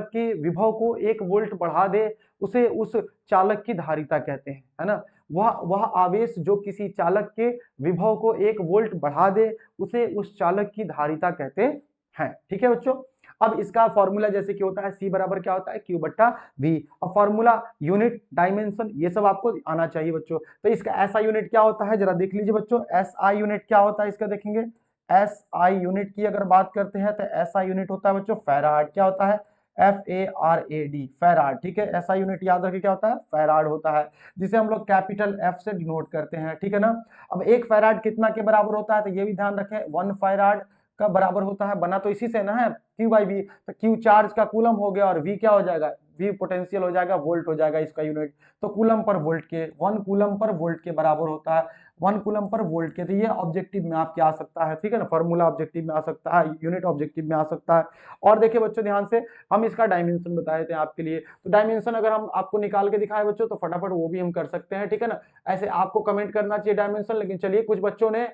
A: के विभव को 1 वोल्ट बढ़ा दे उसे उस चालक की धारिता कहते हैं, है ना। वह आवेश जो किसी चालक के विभव को 1 वोल्ट बढ़ा दे उसे उस चालक की धारिता कहते हैं, ठीक है बच्चों। अब इसका फॉर्मूला जैसे कि होता है C बराबर क्या होता है, Q बट्टा V। अब फॉर्मूला, यूनिट, डायमेंशन, ये सब आपको आना चाहिए बच्चों। तो इसका SI यूनिट क्या होता है जरा देख लीजिए बच्चों, SI यूनिट क्या होता है इसका देखेंगे। SI यूनिट की अगर बात करते हैं तो SI यूनिट होता है बच्चों फैराड, क्या होता है, FARAD, फैराड, ठीक है। SI यूनिट याद रखिए क्या होता है, फैराड होता है, जिसे हम लोग कैपिटल F से डिनोट करते हैं, ठीक है ना। अब 1 फैराड कितना के बराबर होता है, तो ये भी ध्यान रखें 1 फैराड का बराबर होता है, बना तो इसी से ना है, Q बाई V, तो Q चार्ज का कूलम हो गया और V क्या हो जाएगा, V पोटेंशियल हो जाएगा, वोल्ट हो जाएगा इसका यूनिट, तो कूलम पर वोल्ट के, 1 कूलम पर वोल्ट के बराबर होता है, 1 कूलम पर वोल्ट के। तो ये ऑब्जेक्टिव में आपके आ सकता है, ठीक है ना, फॉर्मूला ऑब्जेक्टिव में आ सकता है, यूनिट ऑब्जेक्टिव में आ सकता है। और देखिए बच्चों ध्यान से, हम इसका डायमेंशन बताए थे आपके लिए, तो डायमेंशन अगर हम आपको निकाल के दिखाए बच्चों तो फटाफट वो भी हम कर सकते हैं, ठीक है ना। ऐसे आपको कमेंट करना चाहिए डायमेंशन, लेकिन चलिए कुछ बच्चों ने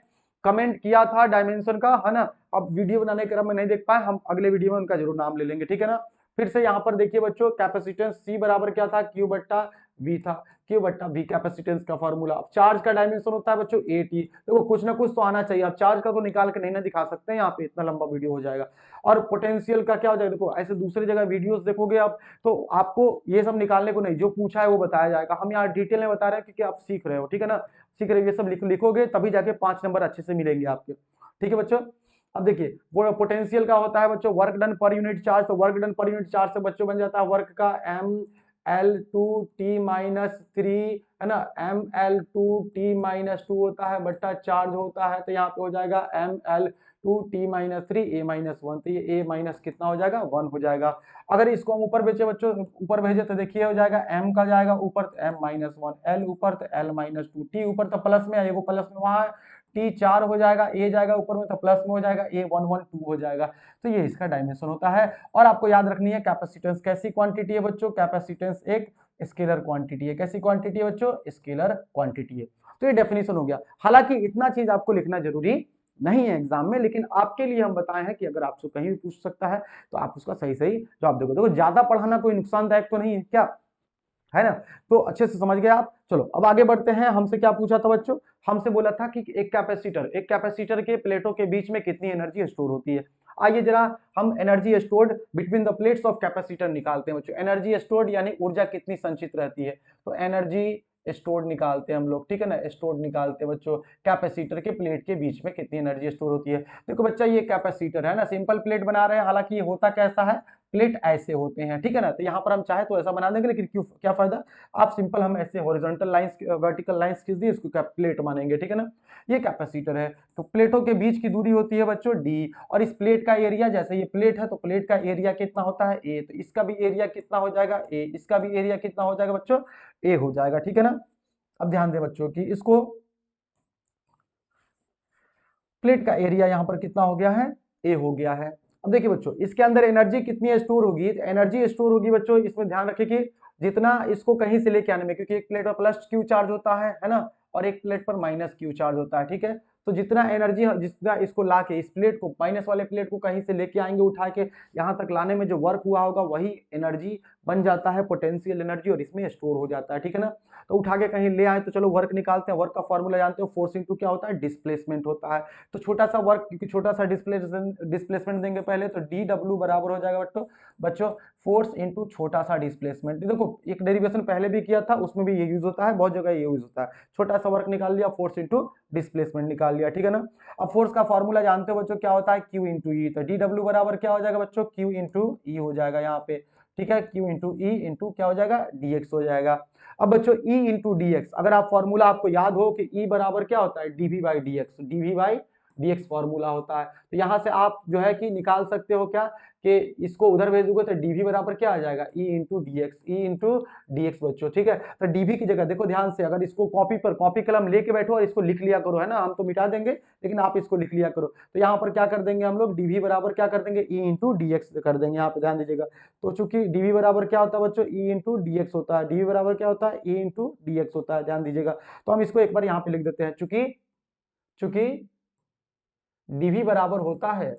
A: कमेंट किया था डायमेंशन का, है ना, अब वीडियो बनाने के क्रम में नहीं देख पाए, हम अगले वीडियो में उनका जरूर नाम ले लेंगे, ठीक है ना। फिर से यहाँ पर देखिए बच्चों, कैपेसिटेंस C बराबर क्या था, Q बट्टा V था, Q बट्टा V कैपेसिटेंस का फॉर्मूला। अब चार्ज का डायमेंशन होता है बच्चों AT, देखो कुछ ना कुछ तो आना चाहिए, अब चार्ज का तो निकाल के नहीं ना दिखा सकते हैं यहाँ पे, इतना लंबा वीडियो हो जाएगा। और पोटेंशियल का क्या हो जाएगा, देखो ऐसे दूसरी जगह वीडियोस देखोगे आप तो आपको ये सब निकालने को नहीं, जो पूछा है वो बताया जाएगा, हम यहाँ डिटेल में बता रहे हैं क्योंकि आप सीख रहे हो, ठीक है ना, सीख रहे हो, ये सब लिखोगे तभी जाके 5 नंबर अच्छे से मिलेंगे आपके, ठीक है बच्चों। अब देखिए वो पोटेंशियल का होता है बच्चों work done per unit charge, तो work done per unit charge से बच्चों बन जाता है वर्क का ML2T-3, है ना, ML2T-2 होता है बट्टा चार्ज होता है, तो यहाँ पे हो जाएगा ML2T-3 A-1, तो ये A- कितना हो जाएगा, 1 हो जाएगा। अगर इसको हम ऊपर भेजे बच्चों, ऊपर भेजे तो देखिए हो जाएगा M का जाएगा ऊपर तो M-1, L ऊपर तो L-2, T ऊपर तो प्लस में है, प्लस में वहां है, T 4 हो जाएगा, A जाएगा ऊपर में तो प्लस में हो जाएगा, A 1 1 2 हो जाएगा। तो ये इसका डायमेंशन होता है। और आपको याद रखनी है कैपेसिटेंस कैसी क्वांटिटी है बच्चों, कैपेसिटेंस एक स्केलर क्वांटिटी है। कैसी क्वांटिटी है बच्चों, स्केलर क्वांटिटी है। तो ये डेफिनेशन हो गया। हालांकि इतना चीज आपको लिखना जरूरी नहीं है एग्जाम में, लेकिन आपके लिए हम बताए हैं कि अगर आपसे कहीं भी पूछ सकता है तो आप उसका सही सही जवाब देखो। देखो ज्यादा पढ़ाना कोई नुकसानदायक तो नहीं है क्या, है ना। तो अच्छे से समझ गए आप। चलो अब आगे बढ़ते हैं। हमसे क्या पूछा था बच्चों, हमसे बोला था कि एक कैपेसिटर के प्लेटों के बीच में कितनी एनर्जी स्टोर होती है। आइए जरा हम energy stored between the plates of capacitor निकालते हैं बच्चों। एनर्जी स्टोर्ड यानी ऊर्जा कितनी संचित रहती है, तो एनर्जी स्टोर्ड निकालते हैं हम लोग, ठीक है ना। स्टोर्ड निकालते हैं बच्चों, कैपेसिटर के प्लेट के बीच में कितनी एनर्जी स्टोर होती है। देखो बच्चा ये कैपेसिटर है ना, सिंपल प्लेट बना रहे हैं, हालांकि ये होता कैसा है, प्लेट ऐसे होते हैं, ठीक है ना। तो यहाँ पर हम चाहे तो ऐसा बना देंगे, लेकिन क्यों, क्या फायदा, आप सिंपल हम ऐसे हॉरिजॉन्टल लाइंस वर्टिकल लाइंस खींच दिए, इसको प्लेट मानेंगे, ठीक है ना। ये कैपेसिटर है। तो प्लेटों के बीच की दूरी होती है बच्चों d, और इस प्लेट का एरिया, जैसे ये प्लेट है तो प्लेट का एरिया कितना होता है a, तो इसका भी एरिया कितना हो जाएगा a, इसका भी एरिया कितना हो जाएगा बच्चों a हो जाएगा, ठीक है ना। अब ध्यान दें बच्चों कि इसको प्लेट का एरिया यहां पर कितना हो गया है, a हो गया है। अब देखिए बच्चों इसके अंदर एनर्जी कितनी स्टोर होगी, एनर्जी स्टोर होगी बच्चों, इसमें ध्यान रखिए कि जितना इसको कहीं से लेके आने में, क्योंकि एक प्लेट पर प्लस क्यू चार्ज होता है ना, और एक प्लेट पर माइनस क्यू चार्ज होता है, ठीक है। तो जितना एनर्जी, जितना इसको लाके इस प्लेट को, माइनस वाले प्लेट को कहीं से लेके आएंगे उठा के, यहाँ तक लाने में जो वर्क हुआ होगा वही एनर्जी बन जाता है पोटेंशियल एनर्जी, और इसमें स्टोर हो जाता है, ठीक है ना। तो उठा के कहीं ले आए तो चलो वर्क निकालते हैं। वर्क का फॉर्मूला जानते हो, फोर्स इंटू क्या होता है, डिस्प्लेसमेंट होता है। तो छोटा सा वर्क, क्योंकि छोटा सा डिस्प्लेसमेंट देंगे पहले, तो डी डब्ल्यू बराबर हो जाएगा बच्चों फोर्स इंटू छोटा सा डिस्प्लेसमेंट। देखो एक डेरिवेशन पहले भी किया था, उसमें भी ये यूज होता है, बहुत जगह ये यूज होता है। छोटा सा वर्क निकाल लिया, फोर्स इंटू डिस्प्लेसमेंट निकाल लिया, ठीक है ना। अब फोर्स का फॉर्मूला जानते हो बच्चों, क्या होता है, क्यू इंटू ई। तो डी डब्ल्यू बराबर क्या हो जाएगा बच्चों, क्यू इंटू ई हो जाएगा यहाँ पे, ठीक है। क्यू इंटू ई इंटू क्या हो जाएगा, डीएक्स हो जाएगा। अब बच्चों ई इंटू डीएक्स, अगर आप फॉर्मूला आपको याद हो कि ई बराबर क्या होता है, dV by dx, dV by dx formula होता है। तो यहां से आप जो है कि निकाल सकते हो क्या, कि इसको उधर भेजोगे तो डीवी बराबर क्या आ जाएगा, E into dx, E into dx बच्चों, ठीक है। तो डीवी की जगह देखो ध्यान से, अगर इसको कॉपी पर कॉपी कलम लेके बैठो और इसको लिख लिया करो, है ना, हम तो मिटा देंगे लेकिन आप इसको लिख लिया करो। तो यहाँ पर क्या कर देंगे हम लोग, डीवी बराबर क्या कर देंगे, ई इंटू डीएक्स कर देंगे, यहाँ पे ध्यान दीजिएगा। तो चूंकि डीवी बराबर क्या होता है बच्चों, ई इंटू डीएक्स होता है, डीवी बराबर क्या होता है, ई इंटू डीएक्स होता है, ध्यान दीजिएगा। तो हम इसको एक बार यहाँ पे लिख देते हैं, चूंकि चूंकि डीवी बराबर होता है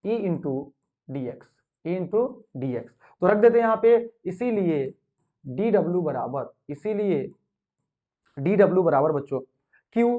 A: E into dx, E into dx, तो रख देते हैं यहाँ पे। इसीलिए डी डब्ल्यू बराबर, इसीलिए डी डब्ल्यू बराबर बच्चों क्यू,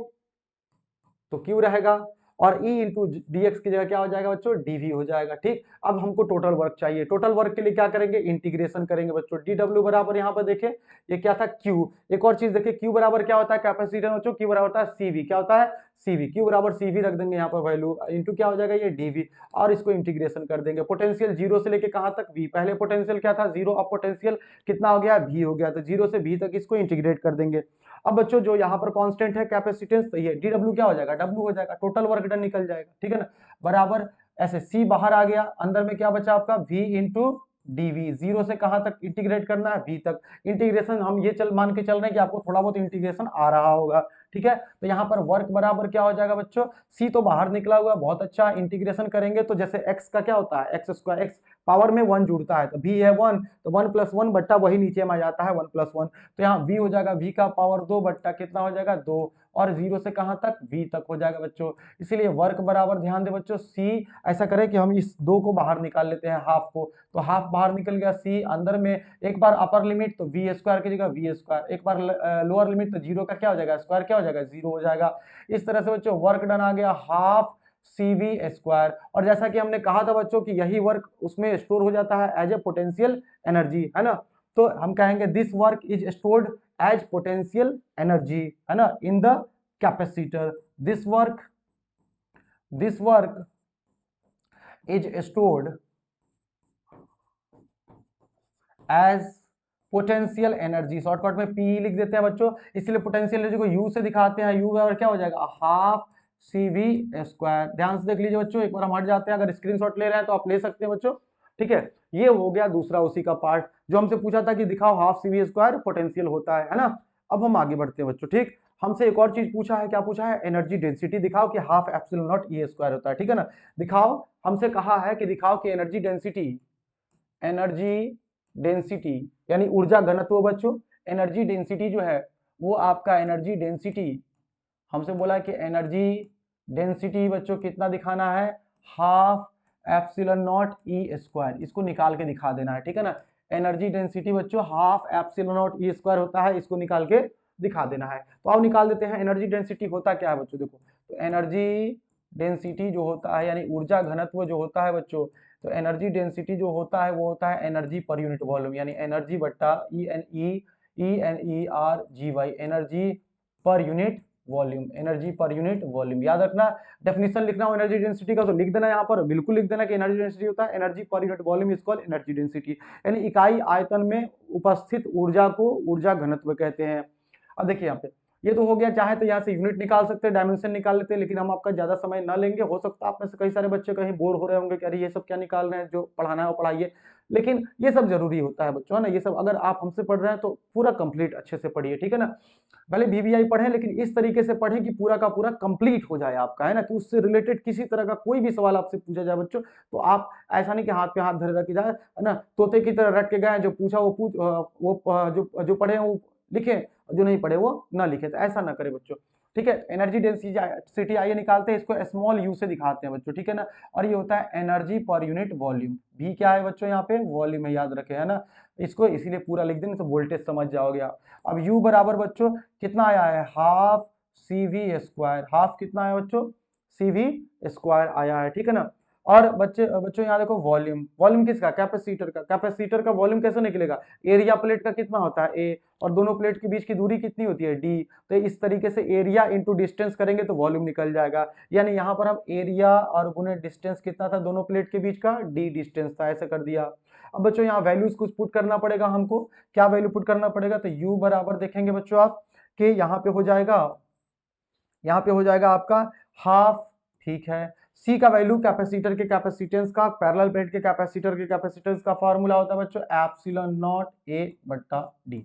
A: तो क्यू रहेगा, और ई इंटू डीएक्स की जगह क्या हो जाएगा बच्चों, डीवी हो जाएगा, ठीक। अब हमको टोटल वर्क चाहिए, टोटल वर्क के लिए क्या करेंगे, इंटीग्रेशन करेंगे बच्चों। डी डब्ल्यू बराबर यहाँ पर देखें, ये क्या था, क्यू। एक और चीज देखिए, क्यू बराबर क्या होता है कैपेसिटर बच्चों, क्यू बराबर होता है सीवी, क्या होता है, सीवी। क्यू बराबर सीवी रख देंगे यहाँ पर वैल्यू, इंटू क्या हो जाएगा, ये डीवी, और इसको इंटीग्रेशन कर देंगे। पोटेंशियल जीरो से लेके कहां तक, वी। पहले पोटेंशियल क्या था, जीरो, अब पोटेंशियल कितना हो गया, वी हो गया। तो जीरो से वी तक इसको इंटीग्रेट कर देंगे। अब बच्चों जो यहाँ पर कांस्टेंट है कैपेसिटेंस, तो ये डी डब्ल्यू क्या हो जाएगा, डब्ल्यू हो जाएगा, टोटल वर्क डन निकल जाएगा, ठीक है ना। बराबर ऐसे सी बाहर आ गया, अंदर में क्या बचा आपका, वी इंटू डीवी। जीरो से कहां तक इंटीग्रेट करना है, वी तक। इंटीग्रेशन हम ये मान के चल रहे हैं कि आपको थोड़ा बहुत इंटीग्रेशन आ रहा होगा, ठीक है। तो यहाँ पर वर्क बराबर क्या हो जाएगा बच्चों, सी तो बाहर निकला हुआ, बहुत अच्छा। इंटीग्रेशन करेंगे तो जैसे एक्स का क्या होता है, एक्स स्क्वायर, एक्स पावर में वन जुड़ता है, तो भी है वन, तो वन प्लस वन बट्टा वही नीचे में आ जाता है, वन प्लस वन। तो यहाँ v हो जाएगा, v का पावर दो बट्टा कितना हो जाएगा, दो, और जीरो से कहां तक, v तक हो जाएगा बच्चों। इसीलिए वर्क बराबर, ध्यान दे बच्चों, c, ऐसा करें कि हम इस दो को बाहर निकाल लेते हैं, हाफ को, तो हाफ बाहर निकल गया, c अंदर में एक बार अपर लिमिट तो वी स्क्वायर की जगह वी स्क्वायर, एक बार लोअर लिमिट तो जीरो का क्या हो जाएगा, स्क्वायर क्या हो जाएगा, जीरो हो जाएगा। इस तरह से बच्चों वर्क डन आ गया हाफ CV स्क्वायर। और जैसा कि हमने कहा था बच्चों कि यही वर्क उसमें स्टोर हो जाता है एज ए पोटेंशियल एनर्जी, है ना। तो हम कहेंगे this work is stored as potential energy, है ना, in the capacitor. This work is stored as potential energy, shortcut में पी लिख देते हैं बच्चों, इसलिए पोटेंशियल एनर्जी को यू से दिखाते हैं, यू बराबर क्या हो जाएगा, हाफ CV स्क्वायर। ध्यान से देख लीजिए बच्चों, एक बार हम हट जाते हैं, अगर स्क्रीनशॉट ले रहे हैं तो आप ले सकते हैं बच्चों, ठीक है। ये हो गया दूसरा उसी का पार्ट जो हमसे पूछा था कि दिखाओ हाफ CV स्क्वायर पोटेंशियल होता है ना। अब हम आगे बढ़ते हैं बच्चों। ठीक, हमसे एक और चीज पूछा है, क्या पूछा है, एनर्जी डेंसिटी दिखाओ कि half epsilon not E square होता है। ठीक है ना, दिखाओ, हमसे कहा है कि दिखाओ कि एनर्जी डेंसिटी यानी ऊर्जा घनत्व बच्चों, एनर्जी डेंसिटी जो है वो आपका एनर्जी डेंसिटी, हमसे बोला कि एनर्जी डेंसिटी बच्चों कितना दिखाना है, half epsilon not E square, इसको निकाल के दिखा देना है। ठीक है ना, एनर्जी डेंसिटी बच्चों half epsilon not E square होता है, इसको निकाल के दिखा देना है। तो आओ निकाल देते हैं। एनर्जी डेंसिटी होता क्या है बच्चों, देखो, तो एनर्जी डेंसिटी जो होता है यानी ऊर्जा घनत्व जो होता है बच्चों, तो एनर्जी डेंसिटी जो होता है वो होता है एनर्जी पर यूनिट वॉल्यूम, यानी एनर्जी बट्टा ENERGY, energy per unit volume, energy per unit volume. याद रखना, डेफिनेशन लिखना हो एनर्जी डेंसिटी का तो लिख देना यहाँ पर, बिल्कुल लिख देना कि एनर्जी डेंसिटी होता है energy per unit volume is called energy density, यानी इकाई आयतन में उपस्थित ऊर्जा को ऊर्जा घनत्व कहते हैं। अब देखिए यहाँ पे, ये तो हो गया, चाहे तो यहाँ से यूनिट निकाल सकते हैं, डायमेंशन निकाल लेते हैं, लेकिन हम आपका ज्यादा समय ना लेंगे। हो सकता है आप में से कई सारे बच्चे कहीं बोर हो रहे होंगे कि अरे ये सब क्या निकाल रहे हैं, जो पढ़ाना है वो पढ़ाइए, लेकिन ये सब जरूरी होता है बच्चों, है ना। ये सब अगर आप हमसे पढ़ रहे हैं तो पूरा कंप्लीट अच्छे से पढ़िए, ठीक है ना। भले VVI पढ़ें लेकिन इस तरीके से पढ़ें कि पूरा का पूरा कंप्लीट हो जाए आपका, है ना, कि उससे रिलेटेड किसी तरह का कोई भी सवाल आपसे पूछा जाए बच्चों, तो आप ऐसा नहीं कि हाथ पे हाथ धरे रख के जाए, है ना, तोते की तरह रट के गए, जो पूछा वो जो पढ़े वो लिखे, जो नहीं पढ़े वो ना लिखे, तो ऐसा ना करे बच्चों। ठीक है, एनर्जी डेंसिटी आइए निकालते हैं, इसको स्मॉल यू से दिखाते हैं बच्चों, ठीक है ना। और ये होता है एनर्जी पर यूनिट वॉल्यूम, भी क्या है बच्चों, यहाँ पे वॉल्यूम है, याद रखे, है ना। इसको इसीलिए पूरा लिख देंगे तो वोल्टेज समझ जाओगे आप। अब U बराबर बच्चों कितना आया है, हाफ CV स्क्वायर, हाफ कितना है बच्चों, CV स्क्वायर आया है, ठीक है ना। और बच्चों यहाँ देखो, वॉल्यूम, वॉल्यूम किसका, कैपेसिटर का, कैपेसिटर का वॉल्यूम कैसे निकलेगा, एरिया प्लेट का कितना होता है A, और दोनों प्लेट के बीच की दूरी कितनी होती है D, तो इस तरीके से एरिया इंटू डिस्टेंस करेंगे तो वॉल्यूम निकल जाएगा। यानी यहाँ पर हम एरिया और गुने डिस्टेंस कितना था दोनों प्लेट के बीच का, D डिस्टेंस था, ऐसे कर दिया। अब बच्चों यहाँ वैल्यूज कुछ पुट करना पड़ेगा हमको, क्या वैल्यू पुट करना पड़ेगा, तो U बराबर देखेंगे बच्चों आप कि यहाँ पे हो जाएगा आपका हाफ, ठीक है। C का वैल्यू कैपेसिटर के कैपेसिटेंस का, पैरेलल प्लेट के कैपेसिटर के कैपेसिटेंस का फॉर्मूला होता है बच्चों एप्सिलॉन नॉट A बट्टा D,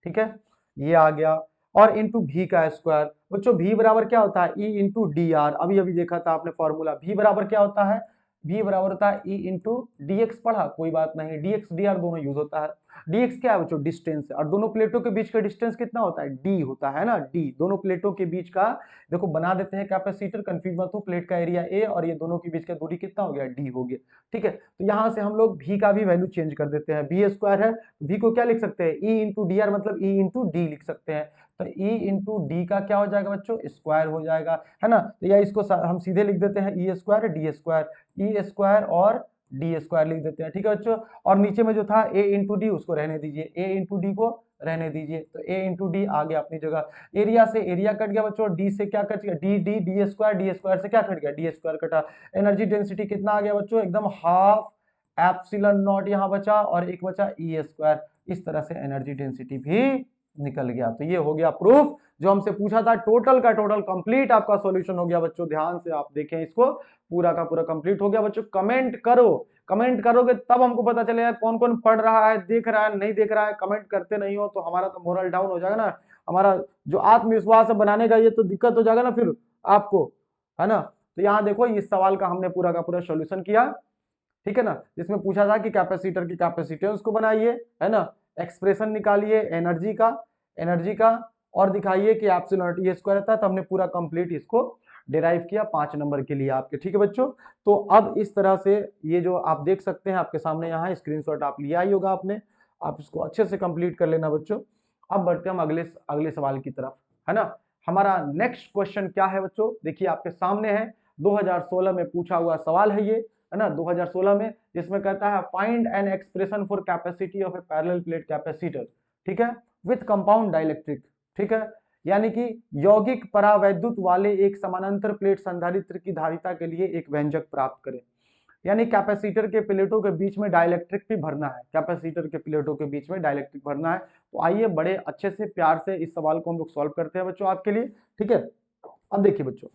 A: ठीक है, ये आ गया। और इंटू V का स्क्वायर, बच्चों V बराबर क्या होता है, E इंटू DR, अभी अभी देखा था आपने फॉर्मूला, V बराबर क्या होता है, V बराबर होता है E इंटू DX, पढ़ा, कोई बात नहीं, DX DR दोनों यूज होता है। DX क्या है बच्चों, डिस्टेंस है, और दोनों प्लेटों के बीच का डिस्टेंस कितना होता है, D होता है ना, D दोनों प्लेटों के बीच का, देखो बना देते हैं कैपेसिटर, कंफ्यूज मत हो, प्लेट का एरिया A और ये दोनों के बीच का दूरी कितना हो गया, D हो गया, ठीक है। तो यहां से हम लोग V का भी वैल्यू चेंज कर देते हैं, V स्क्वायर है, V को क्या लिख सकते हैं, E इंटू DR, मतलब E इंटू D लिख सकते हैं, तो E इंटू D का क्या हो जाएगा बच्चों, स्क्वायर हो जाएगा, है ना। तो या इसको हम सीधे लिख देते हैं E square D square, E square और D स्क्वायर लिख देते हैं, ठीक है बच्चों। और नीचे में जो था A इंटू डी, उसको रहने दीजिए, A इंटू डी को रहने दीजिए, तो A इंटू डी आ गया अपनी जगह। एरिया से एरिया कट गया बच्चों, D से क्या कट गया, डी स्क्वायर से क्या कट गया, D स्क्वायर कटा। एनर्जी डेंसिटी कितना आ गया बच्चों, एकदम हाफ एप्सिलॉन नॉट यहाँ बचा, और एक बचा E स्क्वायर, इस तरह से एनर्जी डेंसिटी भी निकल गया। तो ये हो गया प्रूफ, जो हमसे पूछा था, टोटल का टोटल कंप्लीट आपका सॉल्यूशन हो गया बच्चों। ध्यान से आप देखें इसको, पूरा का पूरा कंप्लीट हो गया बच्चों। कमेंट करो, कमेंट करोगे तब हमको पता चलेगा कौन कौन पढ़ रहा है, देख रहा है, नहीं देख रहा है। कमेंट करते नहीं हो तो हमारा तो मोरल डाउन हो जाएगा ना, हमारा जो आत्मविश्वास है बनाने का, ये तो दिक्कत हो जाएगा ना फिर आपको, है ना। तो यहाँ देखो, इस सवाल का हमने पूरा का पूरा सोल्यूशन किया, ठीक है ना, जिसमें पूछा था कि कैपेसिटर की कैपेसिटेंस को बनाइए, है ना, एक्सप्रेशन निकालिए एनर्जी का और दिखाइए कि एप्सिलॉन ये स्क्वायर रहता है। तो हमने पूरा कंप्लीट इसको डिराइव किया 5 नंबर के लिए आपके, ठीक है बच्चों। तो अब इस तरह से ये जो आप देख सकते हैं आपके सामने, यहाँ स्क्रीनशॉट आप लिया ही होगा आपने, आप इसको अच्छे से कंप्लीट कर लेना बच्चों। अब बढ़ते हम अगले सवाल की तरफ, है ना। हमारा नेक्स्ट क्वेश्चन क्या है बच्चों, देखिए आपके सामने है, 2016 में पूछा हुआ सवाल है ये, है ना, 2016 में, जिसमें कहता है find an expression for capacity of A parallel plate capacitor, ठीक है, विथ कंपाउंड डाइलेक्ट्रिक, ठीक है, यानी कि यौगिक परावैद्युत वाले एक समानांतर प्लेट संधारित्र की धारिता के लिए एक व्यंजक प्राप्त करें। यानी कैपेसिटर के प्लेटों के बीच में डाइलेक्ट्रिक भी भरना है, कैपेसिटर के प्लेटों के बीच में डाइलेक्ट्रिक भरना है। तो आइए बड़े अच्छे से प्यार से इस सवाल को हम लोग सॉल्व करते हैं बच्चों आपके लिए, ठीक है। अब देखिए बच्चों,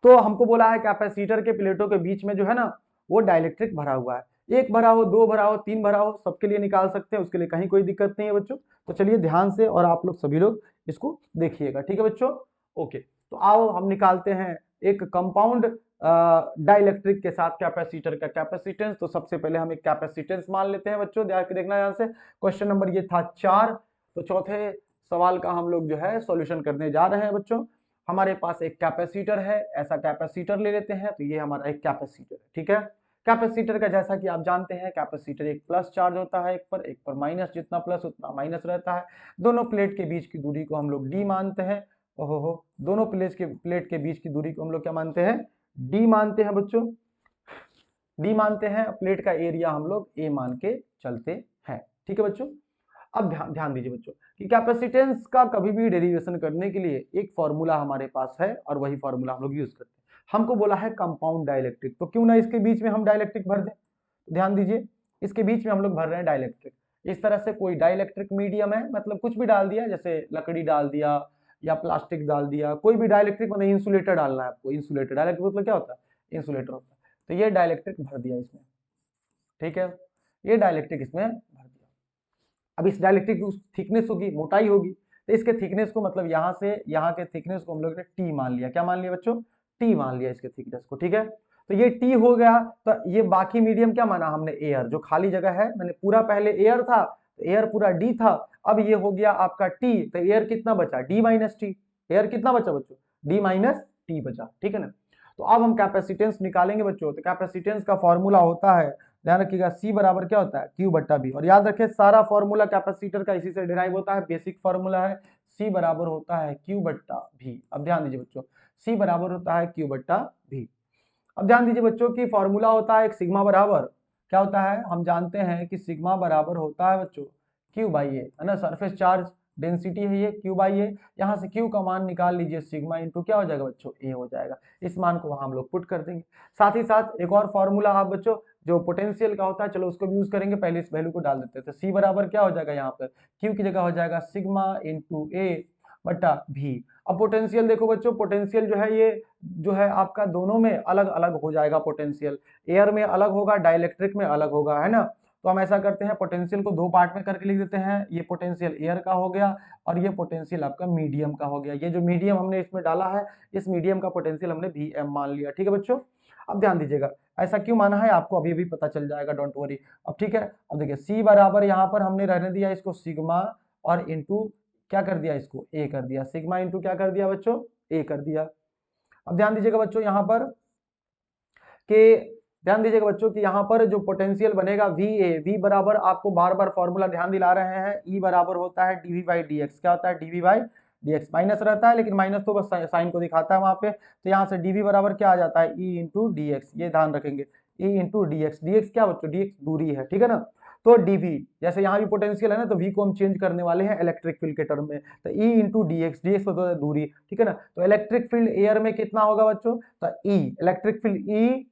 A: तो हमको बोला है कैपेसिटर के प्लेटों के बीच में जो है ना वो डाइलेक्ट्रिक भरा हुआ है। एक भरा हो, दो भरा हो, तीन भरा हो, सबके लिए निकाल सकते हैं, उसके लिए कहीं कोई दिक्कत नहीं है बच्चों। तो चलिए ध्यान से और आप लोग सभी लोग इसको देखिएगा, ठीक है बच्चों। ओके, तो आओ हम निकालते हैं एक कंपाउंड डाइलेक्ट्रिक के साथ कैपेसिटर का कैपेसिटेंस। तो सबसे पहले हम एक कैपेसिटेंस मान लेते हैं बच्चों, ध्यान के देखना ध्यान से। क्वेश्चन नंबर ये था 4, तो चौथे सवाल का हम लोग जो है सॉल्यूशन करने जा रहे हैं बच्चों। हमारे पास एक कैपेसिटर है, ऐसा कैपेसिटर ले लेते हैं, तो ये हमारा एक कैपेसिटर है, ठीक है। कैपेसिटर का जैसा कि आप जानते हैं, कैपेसिटर एक प्लस चार्ज होता है, एक पर माइनस, जितना प्लस उतना माइनस रहता है। दोनों प्लेट के बीच की दूरी को हम लोग डी मानते हैं। ओहो, दोनों प्लेट के बीच की दूरी को हम लोग क्या मानते हैं, डी मानते हैं बच्चों, डी मानते हैं। प्लेट का एरिया हम लोग ए मान के चलते हैं, ठीक है बच्चों। अब ध्यान ध्यान दीजिए बच्चों कि कैपेसिटेंस का कभी भी डेरिवेशन करने के लिए एक फॉर्मूला हमारे पास है और वही फॉर्मूला हम लोग यूज करते हैं। हमको बोला है कंपाउंड डाइलेक्ट्रिक, तो क्यों ना इसके बीच में हम डाइलेक्ट्रिक भर दें। ध्यान दीजिए, इसके बीच में हम लोग भर रहे हैं डाइलेक्ट्रिक। इस तरह से कोई डाइलेक्ट्रिक मीडियम है, मतलब कुछ भी डाल दिया, जैसे लकड़ी डाल दिया या प्लास्टिक डाल दिया, कोई भी डाइलेक्ट्रिक, मतलब इंसुलेटर डालना है आपको। इंसुलेटर, डाइलेक्ट्रिक मतलब क्या होता है, इंसुलेटर होता है। तो ये डाइलेक्ट्रिक भर दिया इसमें, ठीक है, ये डाइलेक्ट्रिक इसमें भर दिया। अब इस डाइलेक्ट्रिक की थिकनेस होगी, मोटाई होगी, तो इसके थिकनेस को, मतलब यहाँ से यहाँ के थिकनेस को हम लोग ने टी मान लिया। क्या मान लिया बच्चों, टी मान लिया इसके थिकनेस को, ठीक है। तो ये टी हो गया, तो ये बाकी मीडियम क्या माना हमने, एयर, जो खाली जगह है, मैंने पूरा पहले एयर था, तो एयर पूरा डी था, अब ये हो गया आपका टी, तो एयर कितना बचा, डी माइनस टी। एयर कितना बचा बच्चों, डी माइनस टी बचा, ठीक है ना। तो अब हम कैपेसिटेंस निकालेंगे बच्चों। तो कैपेसिटेंस का फॉर्मूला होता है, ध्यान रखिएगा, सी बराबर क्या होता है, क्यू बट्टा बी। और याद रखिए सारा फॉर्मूला कैपेसिटर का इसी से डिराइव होता है, बेसिक फॉर्मूला है, सी बराबर होता है क्यू बट्टा भी। अब ध्यान दीजिए बच्चों, सी बराबर होता है क्यू बट्टा भी। अब ध्यान दीजिए बच्चों की फॉर्मूला होता है एक सिग्मा बराबर क्या होता है, हम जानते हैं कि सिग्मा बराबर होता है बच्चों क्यू बाई ए, है ना। सरफेस चार्ज डेंसिटी है ये, क्यू बाई ए। यहाँ से क्यू का मान निकाल लीजिए, सिग्मा इंटू क्या हो जाएगा बच्चों, ए हो जाएगा। इस मान को वहां हम लोग पुट कर देंगे। साथ ही साथ एक और फॉर्मूला आप बच्चों जो पोटेंशियल का होता है, चलो उसको भी यूज करेंगे, पहले इस वैल्यू को डाल देते हैं। तो सी बराबर क्या हो जाएगा, यहाँ पर क्यू की जगह हो जाएगा सिग्मा इंटू ए बटा भी। अब पोटेंशियल देखो बच्चों, पोटेंशियल जो है ये जो है आपका दोनों में अलग अलग हो जाएगा। पोटेंशियल एयर में अलग होगा, डाइलेक्ट्रिक में अलग होगा, है ना। तो हम ऐसा करते हैं, पोटेंशियल को दो पार्ट में करके लिख देते हैं। ये पोटेंशियल एयर का हो गया और ये पोटेंशियल आपका मीडियम का हो गया। ये जो मीडियम हमने इसमें डाला है, इस मीडियम का पोटेंशियल हमने Vm मान लिया, ठीक है बच्चों। अब ध्यान दीजिएगा, ऐसा क्यों माना है आपको अभी भी पता चल जाएगा, डोंट वरी। अब ठीक है, अब देखिए सी बराबर यहाँ पर हमने रहने दिया इसको सिग्मा और इंटू क्या कर दिया, इसको ए कर दिया। सिग्मा इंटू क्या कर दिया बच्चों, ए कर दिया। अब ध्यान दीजिएगा बच्चों यहाँ पर कि ध्यान दीजिएगा बच्चों कि यहाँ पर जो पोटेंशियल बनेगा वी ए, वी बराबर आपको बार बार फॉर्मूला ध्यान दिला रहे हैं, ई बराबर होता है डीवी बाई डी एक्स। क्या होता है, dV by d x. Minus रहता है लेकिन माइनस तो बस साइन को दिखाता है वहां पे। तो यहाँ से डीवी बराबर क्या आ जाता है, ई इंटू डी एक्स। ये ध्यान रखेंगे, ई into d x. D x क्या बच्चों, डी एक्स दूरी है, ठीक है ना। तो डीवी, जैसे यहाँ भी पोटेंशियल है ना, तो वी को हम चेंज करने वाले हैं इलेक्ट्रिक फील्ड के टर्म में। तो ई into d x, d x होता है दूरी, ठीक है ना। तो इलेक्ट्रिक फील्ड एयर में कितना होगा बच्चों, तो E electric field E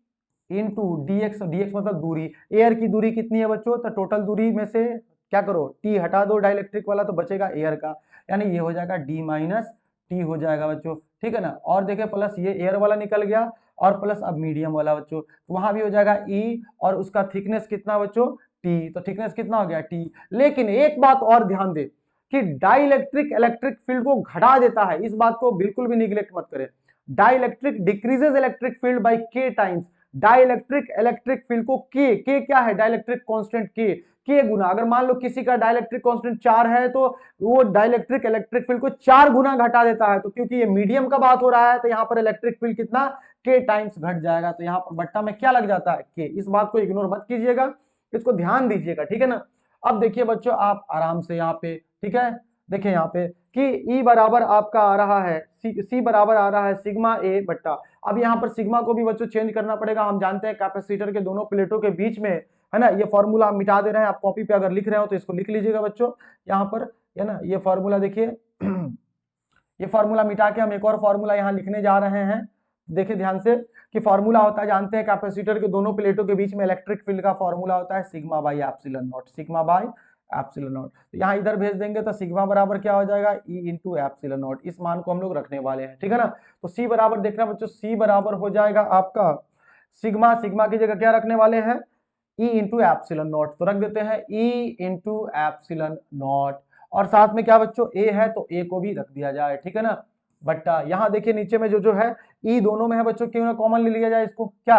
A: into d x, d x मतलब दूरी। एयर की दूरी कितनी है बच्चों, तो टोटल दूरी में से क्या करो, टी हटा दो डाइलेक्ट्रिक वाला, तो बचेगा एयर का, यानी ये हो जाएगा डी माइनस टी हो जाएगा बच्चों, ठीक है ना। और देखिए प्लस ये एयर वाला निकल गया और प्लस अब मीडियम वाला बच्चों, तो वहां भी हो जाएगा ई और उसका थिकनेस कितना बच्चों, टी। तो थिकनेस कितना हो गया, टी। लेकिन एक बात और ध्यान दे कि डाइलेक्ट्रिक इलेक्ट्रिक फील्ड को घटा देता है, इस बात को बिल्कुल भी निगलेक्ट मत करें। Dielectric decreases electric field by K times. Dielectric electric field को के क्या है, डाइलेक्ट्रिक कांस्टेंट के गुना। अगर मान लो किसी का डाइलेक्ट्रिक कांस्टेंट 4 है तो वो डाइलेक्ट्रिक इलेक्ट्रिक फील्ड को 4 गुना घटा देता है। तो क्योंकि ये मीडियम का बात हो रहा है तो यहाँ पर इलेक्ट्रिक फील्ड कितना, के टाइम्स घट जाएगा। तो यहाँ पर बट्टा में क्या लग जाता है, के। इस बात को इग्नोर मत कीजिएगा, इसको ध्यान दीजिएगा, ठीक है ना। अब देखिए बच्चों आप आराम से यहाँ पे, ठीक है, देखिए यहाँ पे कि ई बराबर आपका आ रहा है सी बराबर आ रहा है सिग्मा ए बट्टा। अब यहाँ पर सिग्मा को भी बच्चों चेंज करना पड़ेगा। हम जानते हैं कैपेसिटर के दोनों प्लेटों के बीच में, है ना, ये फॉर्मूला हम मिटा दे रहे हैं। आप कॉपी पे अगर लिख रहे हो तो इसको लिख लीजिएगा बच्चों यहाँ पर, है ना। ये फॉर्मूला देखिए ये फॉर्मूला मिटा के हम एक और फॉर्मूला यहाँ लिखने जा रहे हैं। देखिए ध्यान से कि फॉर्मूला होता है, जानते हैं कैपेसिटर के दोनों प्लेटों के बीच में इलेक्ट्रिक फील्ड का फॉर्मूला होता है sigma by epsilon not, sigma by epsilon not. तो यहाँ इधर भेज देंगे तो सिग्मा बराबर क्या हो जाएगा, ई इंटू एप्सिलॉन नॉट। इस मान को हम लोग रखने वाले हैं, ठीक है ना। तो सी बराबर देखना बच्चों, सी बराबर हो जाएगा आपका सिग्मा, सिग्मा की जगह क्या रखने वाले हैं, E इंटू एप्सिलॉन नॉट, तो रख देते हैं E इंटू एप्सिलॉन नॉट, और साथ में क्या बच्चों A है तो A को भी रख दिया जाए, ठीक है ना, बट्टा यहाँ देखिए नीचे में जो है E दोनों में है बच्चों, क्यों ना कॉमन ले लिया जाए इसको, क्या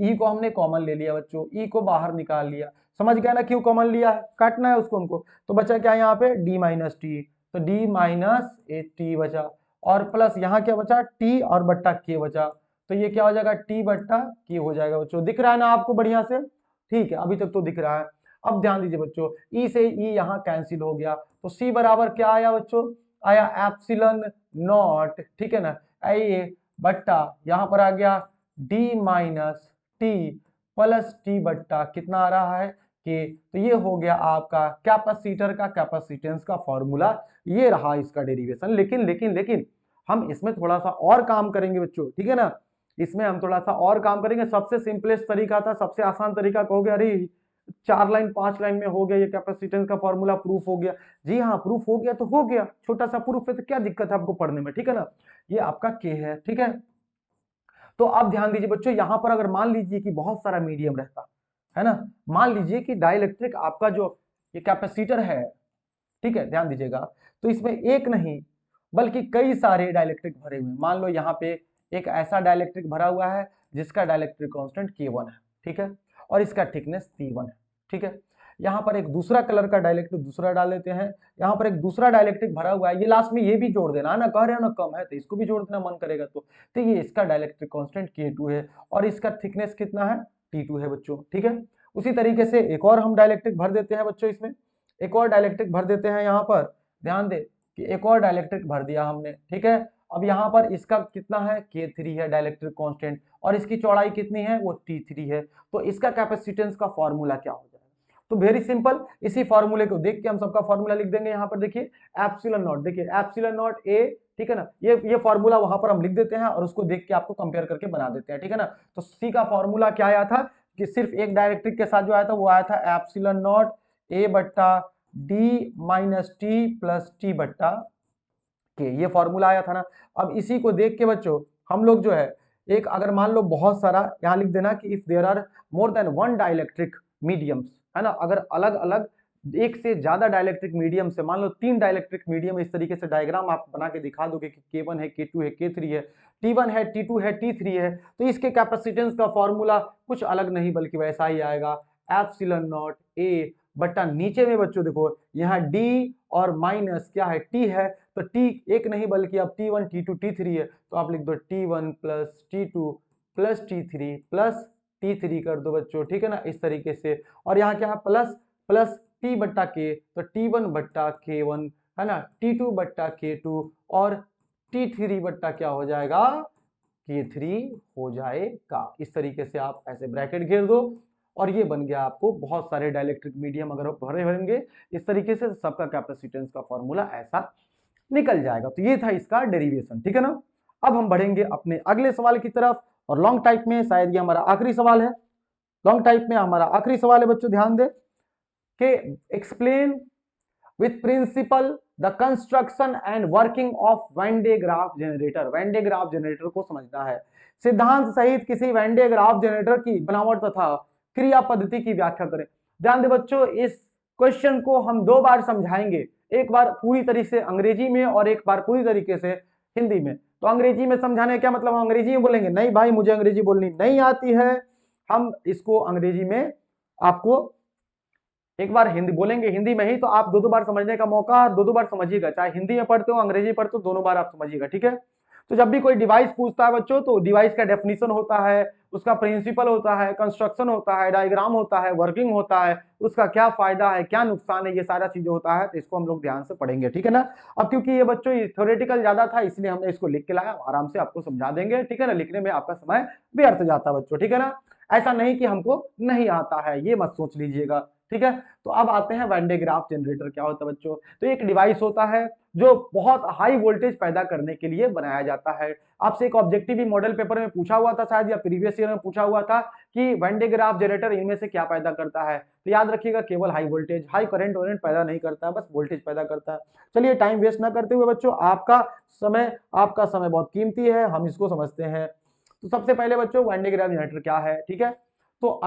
A: E को हमने कॉमन ले लिया बच्चों, E को बाहर निकाल लिया, समझ गया ना क्यों कॉमन लिया है, काटना है उसको हमको, तो बचा क्या यहाँ पे D माइनस टी, तो D माइनस ए टी बचा, और प्लस यहाँ क्या बचा T और बट्टा K बचा, तो ये क्या हो जाएगा T बट्टा K हो जाएगा बच्चों, दिख रहा है ना आपको बढ़िया से, ठीक है अभी तक तो दिख रहा है। अब ध्यान दीजिए बच्चों, E से E यहाँ कैंसिल हो गया, तो C बराबर क्या आया बच्चों, आया एप्सिलॉन नॉट, ठीक है ना, ए बट्टा यहाँ पर आ गया D minus T plus T बट्टा कितना आ रहा है के, तो ये हो गया आपका कैपेसिटर का कैपेसिटेंस का फॉर्मूला, ये रहा इसका डेरिवेशन। लेकिन लेकिन लेकिन हम इसमें थोड़ा सा और काम करेंगे बच्चों, ठीक है ना, इसमें हम थोड़ा सा और काम करेंगे। सबसे सिंपलेस्ट तरीका था, सबसे आसान तरीका कहोगे अरे 4 लाइन 5 लाइन में हो गया, ये कैपेसिटेंस का फॉर्मूला प्रूफ हो गया, जी हाँ प्रूफ हो गया तो हो गया, छोटा सा प्रूफ है तो क्या दिक्कत है आपको पढ़ने में, ठीक है ना, ये आपका के है, ठीक है। तो अब ध्यान दीजिए बच्चों, यहां पर अगर मान लीजिए कि बहुत सारा मीडियम रहता है ना, मान लीजिए कि डाइलेक्ट्रिक आपका जो ये कैपेसिटर है, ठीक है ध्यान दीजिएगा, तो इसमें एक नहीं बल्कि कई सारे डाइलेक्ट्रिक भरे हुए हैं। मान लो यहाँ पे एक ऐसा डाइलेक्ट्रिक भरा हुआ है जिसका डाइलेक्ट्रिक कांस्टेंट K1 है, ठीक है, और इसका थिकनेस T1 है, ठीक है। यहाँ पर एक दूसरा कलर का डाइलेक्ट्रिक दूसरा डाल देते हैं, यहाँ पर एक दूसरा डाइलेक्ट्रिक भरा हुआ है, ये लास्ट में ये भी जोड़ देना है ना, कह रहे हो ना कम है तो इसको भी जोड़ देना मन करेगा तो ये इसका डाइलेक्ट्रिक कांस्टेंट K2 है और इसका थिकनेस कितना है T2 है बच्चों, ठीक है। उसी तरीके से एक और हम डाइलेक्ट्रिक भर देते हैं बच्चों, इसमें एक और डाइलेक्ट्रिक भर देते हैं, यहाँ पर ध्यान दे कि एक और डाइलेक्ट्रिक भर दिया हमने, ठीक है। अब यहाँ पर इसका कितना है K3 है डाइलेक्ट्रिक कांस्टेंट, और इसकी चौड़ाई कितनी है वो T3 है, तो इसका कैपेसिटेंस का फॉर्मूला क्या हो जाएगा, तो वेरी सिंपल, इसी फॉर्मूले को देख के हम सबका फॉर्मूला लिख देंगे। यहाँ पर देखिए एप्सिलॉन नॉट, देखिए एप्सिलॉन नॉट ए, ठीक है ना, ये फॉर्मूला वहां पर हम लिख देते हैं और उसको देख के आपको कंपेयर करके बना देते हैं, ठीक है ना। तो सी का फॉर्मूला क्या आया था कि सिर्फ एक डाइलेक्ट्रिक के साथ जो आया था वो आया था एप्सिलॉन नॉट ए बट्टा D minus T plus T बट्टा के, ये फॉर्मूला आया था ना। अब इसी को देख के बच्चों हम लोग जो है एक, अगर मान लो बहुत सारा, यहाँ लिख देना कि if there are more than one dielectric mediums, है ना, अगर अलग अलग एक से ज्यादा डाइलेक्ट्रिक मीडियम से, मान लो 3 डाइलेक्ट्रिक मीडियम, इस तरीके से डायग्राम आप बना के दिखा दोगे कि K1 है K2 है K3 है T1 है T2 है T3 है, तो इसके कैपेसिटेंस का फॉर्मूला कुछ अलग नहीं बल्कि वैसा ही आएगा एप्सिलॉन नॉट ए बट्टा नीचे में बच्चों देखो यहाँ D और माइनस क्या है T है, तो T एक नहीं बल्कि अब T1 T2 T3 है, तो आप लिख दो T1 plus T2 plus T3 plus T3 कर दो बच्चों, ठीक है ना, इस तरीके से। और यहाँ क्या है प्लस प्लस T बट्टा K, तो T1 बट्टा K1 है ना, T2 बट्टा K2 और T3 बट्टा क्या हो जाएगा K3 हो जाएगा। इस तरीके से आप ऐसे ब्रैकेट घेर दो और ये बन गया आपको बहुत सारे डाइलेक्ट्रिक मीडियम अगर भरे भरेंगे इस तरीके से सबका कैपेसिटेंस का फॉर्मूला ऐसा निकल जाएगा। तो ये था इसका डेरिवेशन, ठीक है ना। अब हम बढ़ेंगे अपने अगले सवाल की तरफ, और लॉन्ग टाइप में शायद ये हमारा आखिरी सवाल है, लॉन्ग टाइप में हमारा आखिरी सवाल है बच्चों, ध्यान दे कि explain with principle the construction and working of Van de Graaff generator. Van de Graaff generator को समझना है, सिद्धांत सहित किसी वेन डे ग्राफ जनरेटर की बनावट तथा क्रिया पद्धति की व्याख्या करें। ध्यान दे बच्चों, इस क्वेश्चन को हम 2 बार समझाएंगे, एक बार पूरी तरीके से अंग्रेजी में और एक बार पूरी तरीके से हिंदी में। तो अंग्रेजी में समझाने क्या मतलब, हम अंग्रेजी में बोलेंगे, नहीं भाई मुझे अंग्रेजी बोलनी नहीं आती है, हम इसको अंग्रेजी में आपको एक बार हिंदी बोलेंगे, हिंदी में ही, तो आप 2 बार समझने का मौका 2 बार समझिएगा, चाहे हिंदी में पढ़ते हो अंग्रेजी पढ़ते हो, दोनों बार आप समझिएगा, ठीक है। तो जब भी कोई डिवाइस पूछता है बच्चों, तो डिवाइस का डेफिनेशन होता है, उसका प्रिंसिपल होता है, कंस्ट्रक्शन होता है, डायग्राम होता है, वर्किंग होता है, उसका क्या फायदा है क्या नुकसान है, ये सारा चीजें होता है, तो इसको हम लोग ध्यान से पढ़ेंगे, ठीक है ना। अब क्योंकि ये बच्चों थ्योरेटिकल ज्यादा था इसलिए हमने इसको लिख के लाया, आराम से आपको समझा देंगे, ठीक है ना, लिखने में आपका समय व्यर्थ जाता बच्चों, ठीक है ना। ऐसा नहीं कि हमको नहीं आता है, ये मत सोच लीजिएगा, ठीक है। तो अब आते हैं वेन डे ग्राफ जनरेटर क्या होता है बच्चों। तो एक डिवाइस होता है जो बहुत हाई वोल्टेज पैदा करने के लिए बनाया जाता है। आपसे एक ऑब्जेक्टिव मॉडल पेपर में पूछा हुआ था शायद, या प्रीवियस ईयर में पूछा हुआ था कि वेन डे ग्राफ जनरेटर इनमें से क्या पैदा करता है, तो याद रखिएगा केवल high voltage, high current warrant पैदा नहीं करता है, बस वोल्टेज पैदा करता है। चलिए टाइम वेस्ट ना करते हुए बच्चों, आपका समय बहुत कीमती है, हम इसको समझते हैं। तो सबसे पहले बच्चों वेन डे ग्राफ जनरेटर क्या है, ठीक है। तो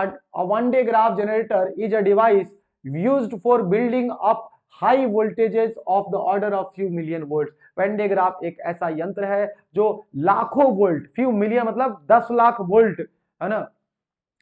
A: one day Graaff generator is a device used for building up high voltages of the order of few million volt. When de graph एक ऐसा यंत्र है जो लाखों वोल्ट, फ्यू मिलियन मतलब 10 लाख वोल्ट, है ना,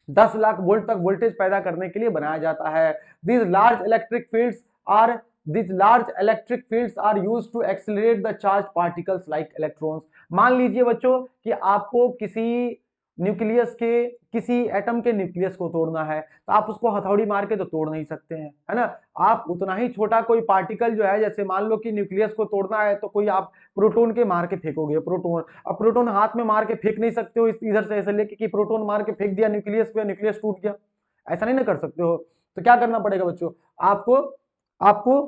A: 10 लाख वोल्ट तक वोल्टेज पैदा करने के लिए बनाया जाता है। These large electric fields are these large electric fields are used to accelerate the charged particles like electrons। मान लीजिए बच्चों कि आपको किसी न्यूक्लियस के, किसी एटम के न्यूक्लियस को तोड़ना है, तो आप उसको हथौड़ी मार के तो तोड़ नहीं सकते हैं, है ना। आप उतना ही छोटा कोई पार्टिकल जो है, जैसे मान लो कि न्यूक्लियस को तोड़ना है तो कोई आप प्रोटॉन के मार के फेंकोगे, प्रोटॉन, अब प्रोटॉन हाथ में मार के फेंक नहीं सकते हो इधर से ऐसे लेके कि प्रोटॉन मार के फेंक दिया न्यूक्लियस पे, न्यूक्लियस टूट गया, ऐसा नहीं ना कर सकते हो। तो क्या करना पड़ेगा बच्चों, आपको आपको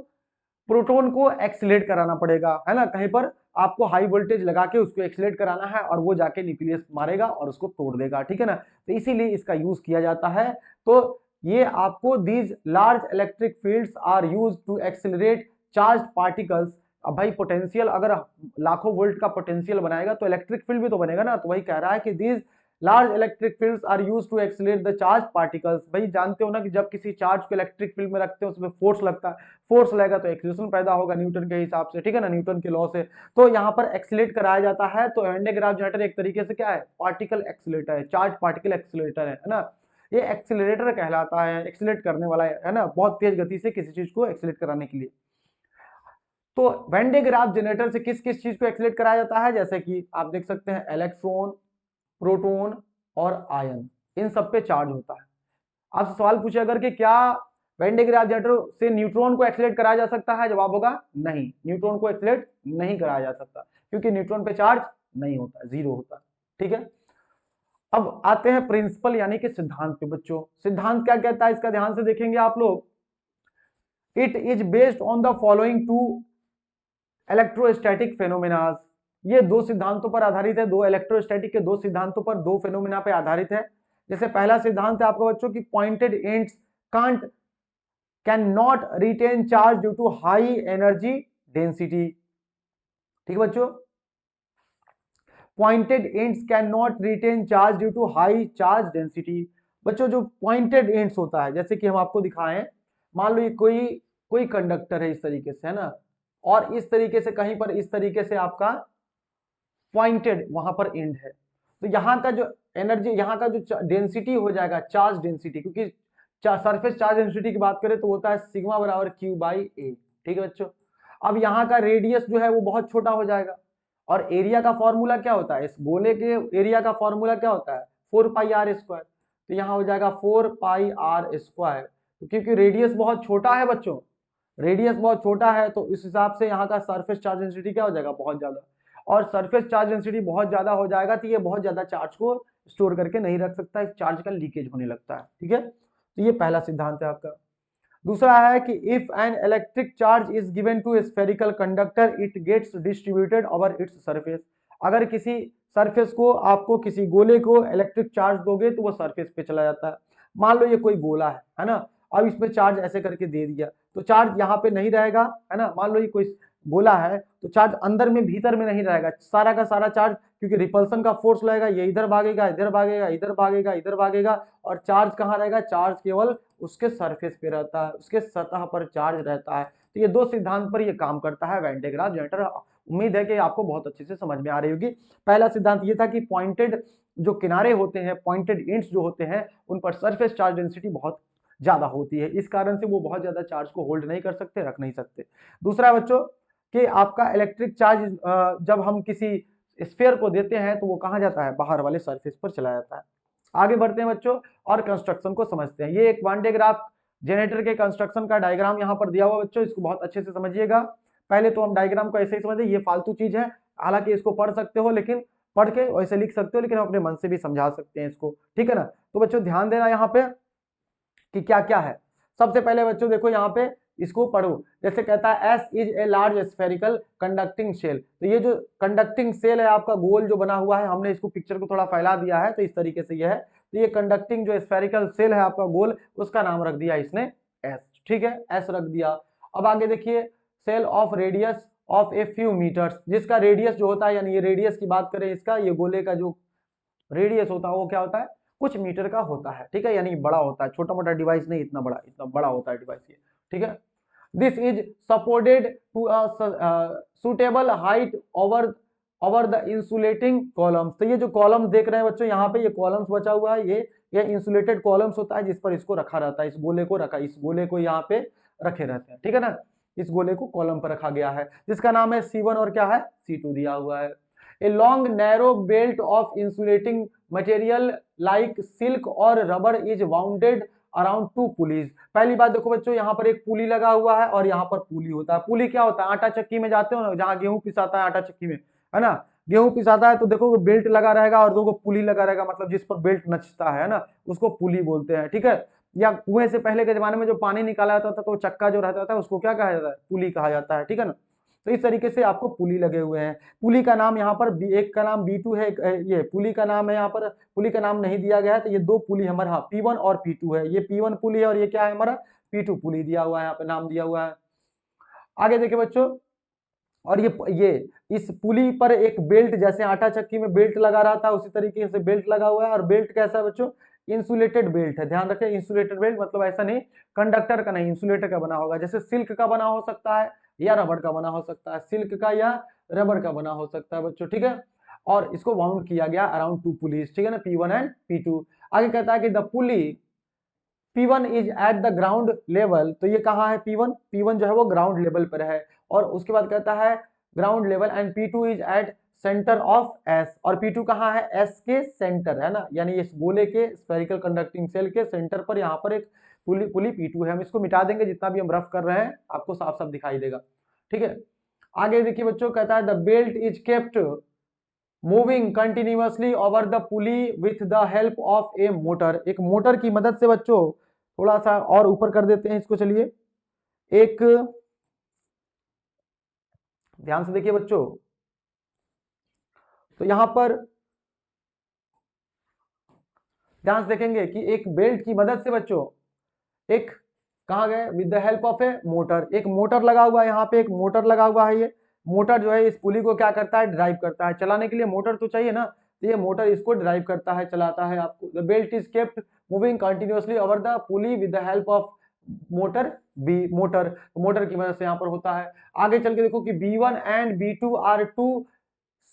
A: प्रोटॉन को एक्सीलरेट कराना पड़ेगा, है ना, कहीं पर आपको हाई वोल्टेज लगा के उसको एक्सीलरेट कराना है और वो जाके न्यूक्लियस मारेगा और उसको तोड़ देगा, ठीक है ना। तो इसीलिए इसका यूज किया जाता है। तो ये आपको these large electric fields are used to accelerate charged particles. अब भाई पोटेंशियल अगर लाखों वोल्ट का पोटेंशियल बनाएगा तो इलेक्ट्रिक फील्ड भी तो बनेगा ना। तो वही कह रहा है कि these large electric fields are used to accelerate the charge particles. भाई जानते हो ना कि जब किसी चार्ज को इलेक्ट्रिक फील्ड में रखते हैं उसमें फोर्स लगता है, फोर्स लगेगा तो एक्सीलरेशन पैदा होगा न्यूटन के हिसाब से, ठीक है ना, न्यूटन के लॉ से। तो यहाँ पर एक्सीलरेट कराया जाता है। तो वैन डे ग्राफ जनरेटर एक तरीके से क्या है, पार्टिकल एक्सीलरेटर है, चार्ज पार्टिकल एक्सीलरेटर है ना। ये एक्सीलरेटर कहलाता है, एक्सीलरेट करने वाला है ना, बहुत तेज गति से किसी चीज को एक्सीलरेट कराने के लिए। तो वैन डे ग्राफ जनरेटर से किस किस चीज को एक्सीलरेट कराया जाता है, जैसे कि आप देख सकते हैं इलेक्ट्रॉन, प्रोटॉन और आयन, इन सब पे चार्ज होता है। आपसे सवाल पूछे अगर कि क्या वैन डे ग्राफ जनरेटर से न्यूट्रॉन को एक्सीलरेट कराया जा सकता है, जवाब होगा नहीं, न्यूट्रॉन को एक्सीलरेट नहीं कराया जा सकता, क्योंकि न्यूट्रॉन पे चार्ज नहीं होता, जीरो होता है, ठीक है। अब आते हैं प्रिंसिपल यानी कि सिद्धांत पे बच्चों। सिद्धांत क्या कहता है इसका ध्यान से देखेंगे आप लोग। It is based on the following two electrostatic phenomenas. ये दो सिद्धांतों पर आधारित है, दो इलेक्ट्रोस्टैटिक के दो सिद्धांतों पर, दो फेनोमेना पे आधारित है। जैसे पहला सिद्धांत है आपका बच्चों की pointed ends can't can not retain charge due to high energy density. ठीक है बच्चों, pointed ends can not retain charge due to high charge density. बच्चों जो पॉइंटेड एंड्स होता है, जैसे कि हम आपको दिखाएं, मान लो ये कोई कोई कंडक्टर है इस तरीके से, है ना, और इस तरीके से कहीं पर इस तरीके से आपका पॉइंटेड वहां पर एंड है, तो यहाँ का जो एनर्जी, यहाँ का जो डेंसिटी हो जाएगा चार्ज डेंसिटी, क्योंकि सरफेस चार्ज डेंसिटी की बात करें तो होता है सिग्मा बराबर क्यू बाई ए। ठीक है बच्चों, अब यहाँ का रेडियस जो है वो बहुत छोटा हो जाएगा, और एरिया का फॉर्मूला क्या होता है, इस गोले के एरिया का फॉर्मूला क्या होता है, 4 पाई आर स्क्वायर। तो यहाँ हो जाएगा 4 पाई आर स्क्वायर, तो क्योंकि रेडियस बहुत छोटा है बच्चों, रेडियस बहुत छोटा है, तो इस हिसाब से यहाँ का सरफेस चार्ज डेंसिटी क्या हो जाएगा, बहुत ज्यादा। और सरफेस चार्ज डेंसिटी बहुत ज्यादा हो जाएगा तो ये बहुत ज्यादा चार्ज को स्टोर करके नहीं रख सकता, इस चार्ज का लीकेज होने लगता है। ठीक है, तो ये पहला सिद्धांत है आपका। दूसरा है कि if an electric charge is given to spherical conductor it gets distributed over its surface. अगर किसी सरफेस को, आपको किसी गोले को इलेक्ट्रिक चार्ज दोगे तो वो सरफेस पे चला जाता है। मान लो ये कोई गोला है ना, अब इसमें चार्ज ऐसे करके दे दिया तो चार्ज यहाँ पे नहीं रहेगा, है ना। मान लो ये कोई गोला है तो चार्ज अंदर में, भीतर में नहीं रहेगा, सारा का सारा चार्ज, क्योंकि रिपल्सन का फोर्स लगेगा, ये इधर भागेगा, इधर भागेगा, इधर भागेगा, इधर भागेगा, और चार्ज कहाँ रहेगा, चार्ज केवल उसके सरफेस पे रहता है, उसके सतह पर चार्ज रहता है। तो ये दो सिद्धांत पर ये काम करता है वैन डे ग्राफ जनरेटर। उम्मीद है कि आपको बहुत अच्छे से समझ में आ रही होगी। पहला सिद्धांत ये था कि पॉइंटेड जो किनारे होते हैं, पॉइंटेड एंड्स जो होते हैं, उन पर सरफेस चार्ज डेंसिटी बहुत ज्यादा होती है, इस कारण से वो बहुत ज्यादा चार्ज को होल्ड नहीं कर सकते, रख नहीं सकते। दूसरा बच्चों कि आपका इलेक्ट्रिक चार्ज जब हम किसी स्फीयर को देते हैं तो वो कहाँ जाता है, बाहर वाले सरफेस पर चला जाता है। आगे बढ़ते हैं बच्चों और कंस्ट्रक्शन को समझते हैं। ये एक वन डे ग्राफ जनरेटर के कंस्ट्रक्शन का डायग्राम यहाँ पर दिया हुआ बच्चों, इसको बहुत अच्छे से समझिएगा। पहले तो हम डायग्राम को ऐसे ही समझे, ये फालतू चीज है, हालांकि इसको पढ़ सकते हो, लेकिन पढ़ के वैसे लिख सकते हो, लेकिन हम अपने मन से भी समझा सकते हैं इसको, ठीक है ना। तो बच्चों ध्यान देना यहाँ पे कि क्या क्या है। सबसे पहले बच्चों देखो यहाँ पे, इसको पढ़ो, जैसे कहता है S is a large spherical conducting shell. तो ये जो कंडक्टिंग सेल है आपका गोल जो बना हुआ है, हमने इसको पिक्चर को थोड़ा फैला दिया है तो इस तरीके से यह है। तो ये कंडक्टिंग जो स्फेरिकल सेल है आपका गोल, उसका नाम रख दिया इसने एस, ठीक है, एस रख दिया। अब आगे देखिए, shell of radius of a few meters, जिसका रेडियस जो होता है, यानी ये रेडियस की बात करें इसका, ये गोले का जो रेडियस होता है वो क्या होता है, कुछ मीटर का होता है, ठीक है, यानी बड़ा होता है, छोटा मोटा डिवाइस नहीं, इतना बड़ा होता है डिवाइस ये, ठीक है। This is supported to a suitable height over the insulating columns. तो ये जो कॉलम्स देख रहे हैं बच्चों यहाँ पे, ये कॉलम्स बचा हुआ है, ये इंसुलेटेड कॉलम्स होता है जिस पर इसको रखा रहता है, इस गोले को यहाँ पे रखे रहते हैं, ठीक है ना। इस गोले को कॉलम पर रखा गया है जिसका नाम है C1 और क्या है C2 दिया हुआ है। A long narrow belt of insulating material like silk और rubber is wounded around 2 pulleys. पहली बात देखो बच्चों, यहाँ पर एक पुली लगा हुआ है और यहाँ पर पुली होता है। पुली क्या होता है, आटा चक्की में जाते हो ना, जहाँ गेहूं पिसाता है आटा चक्की में, है ना, गेहूं पिसाता है तो देखो बेल्ट लगा रहेगा और देखो पुली लगा रहेगा, मतलब जिस पर बेल्ट नचता है ना, उसको पुली बोलते हैं, ठीक है। या कुएं से पहले के जमाने में जो पानी निकाला जाता था तो चक्का जो रहता था उसको क्या कहा जाता है, पुली कहा जाता है, ठीक है ना। तो इस तरीके से आपको पुली लगे हुए हैं। पुली का नाम यहाँ पर एक का नाम B2 है, ये पुली का नाम है, यहाँ पर पुली का नाम नहीं दिया गया है, तो ये दो पुली हमारा, हाँ, P1 और P2 है, ये P1 पुली है और ये क्या है हमारा P2 पुली दिया हुआ है, यहाँ पे नाम दिया हुआ है। आगे देखिए बच्चों, और ये इस पुली पर एक बेल्ट, जैसे आटा चक्की में बेल्ट लगा रहा था उसी तरीके से बेल्ट लगा हुआ है। और बेल्ट कैसा है बच्चों, इंसुलेटेड बेल्ट है, ध्यान रखें, इंसुलेटेड बेल्ट मतलब ऐसा नहीं कंडक्टर का नहीं, इंसुलेटर का बना होगा, जैसे सिल्क का बना हो सकता है या रबड़ का बना हो सकता है, सिल्क का या रबड़ का बना हो सकता है बच्चों, ठीक है। और इसको वाउंड किया गया अराउंड 2 पुलीज, ठीक है ना, P1 एंड P2। आगे कहता है कि the pulley P1 is at the ground level, तो ये कहाँ है P1 जो है वो ग्राउंड लेवल पर है। और उसके बाद कहता है ground level, and P2 is at centre of S, और P2 कहाँ है, S के सेंटर, है ना, यानी इस गोले के स्फेरिकल कंडक्टिंग सेल के सेंटर पर यहाँ पर एक पुली P2 है। हम इसको मिटा देंगे, जितना भी हम रफ कर रहे हैं आपको साफ साफ दिखाई देगा, ठीक है। आगे देखिए बच्चों, कहता है the belt is kept moving continuously over the pulley with the help of A motor. एक मोटर की मदद से बच्चों, थोड़ा सा और ऊपर कर देते हैं इसको, चलिए, एक ध्यान से देखिए बच्चों, तो यहां पर ध्यान से देखेंगे कि एक बेल्ट की मदद से बच्चों, एक कहा गए with the help of A motor, एक मोटर लगा हुआ है, यहाँ पे एक मोटर लगा हुआ है। ये मोटर जो है इस पुली को क्या करता है, ड्राइव करता है। चलाने के लिए मोटर तो चाहिए ना, तो ये मोटर इसको ड्राइव करता है, चलाता है आपको। The belt is kept moving continuously over the pulley with the help of motor की मदद से यहाँ पर होता है। आगे चल के देखो कि B1 and B2 are two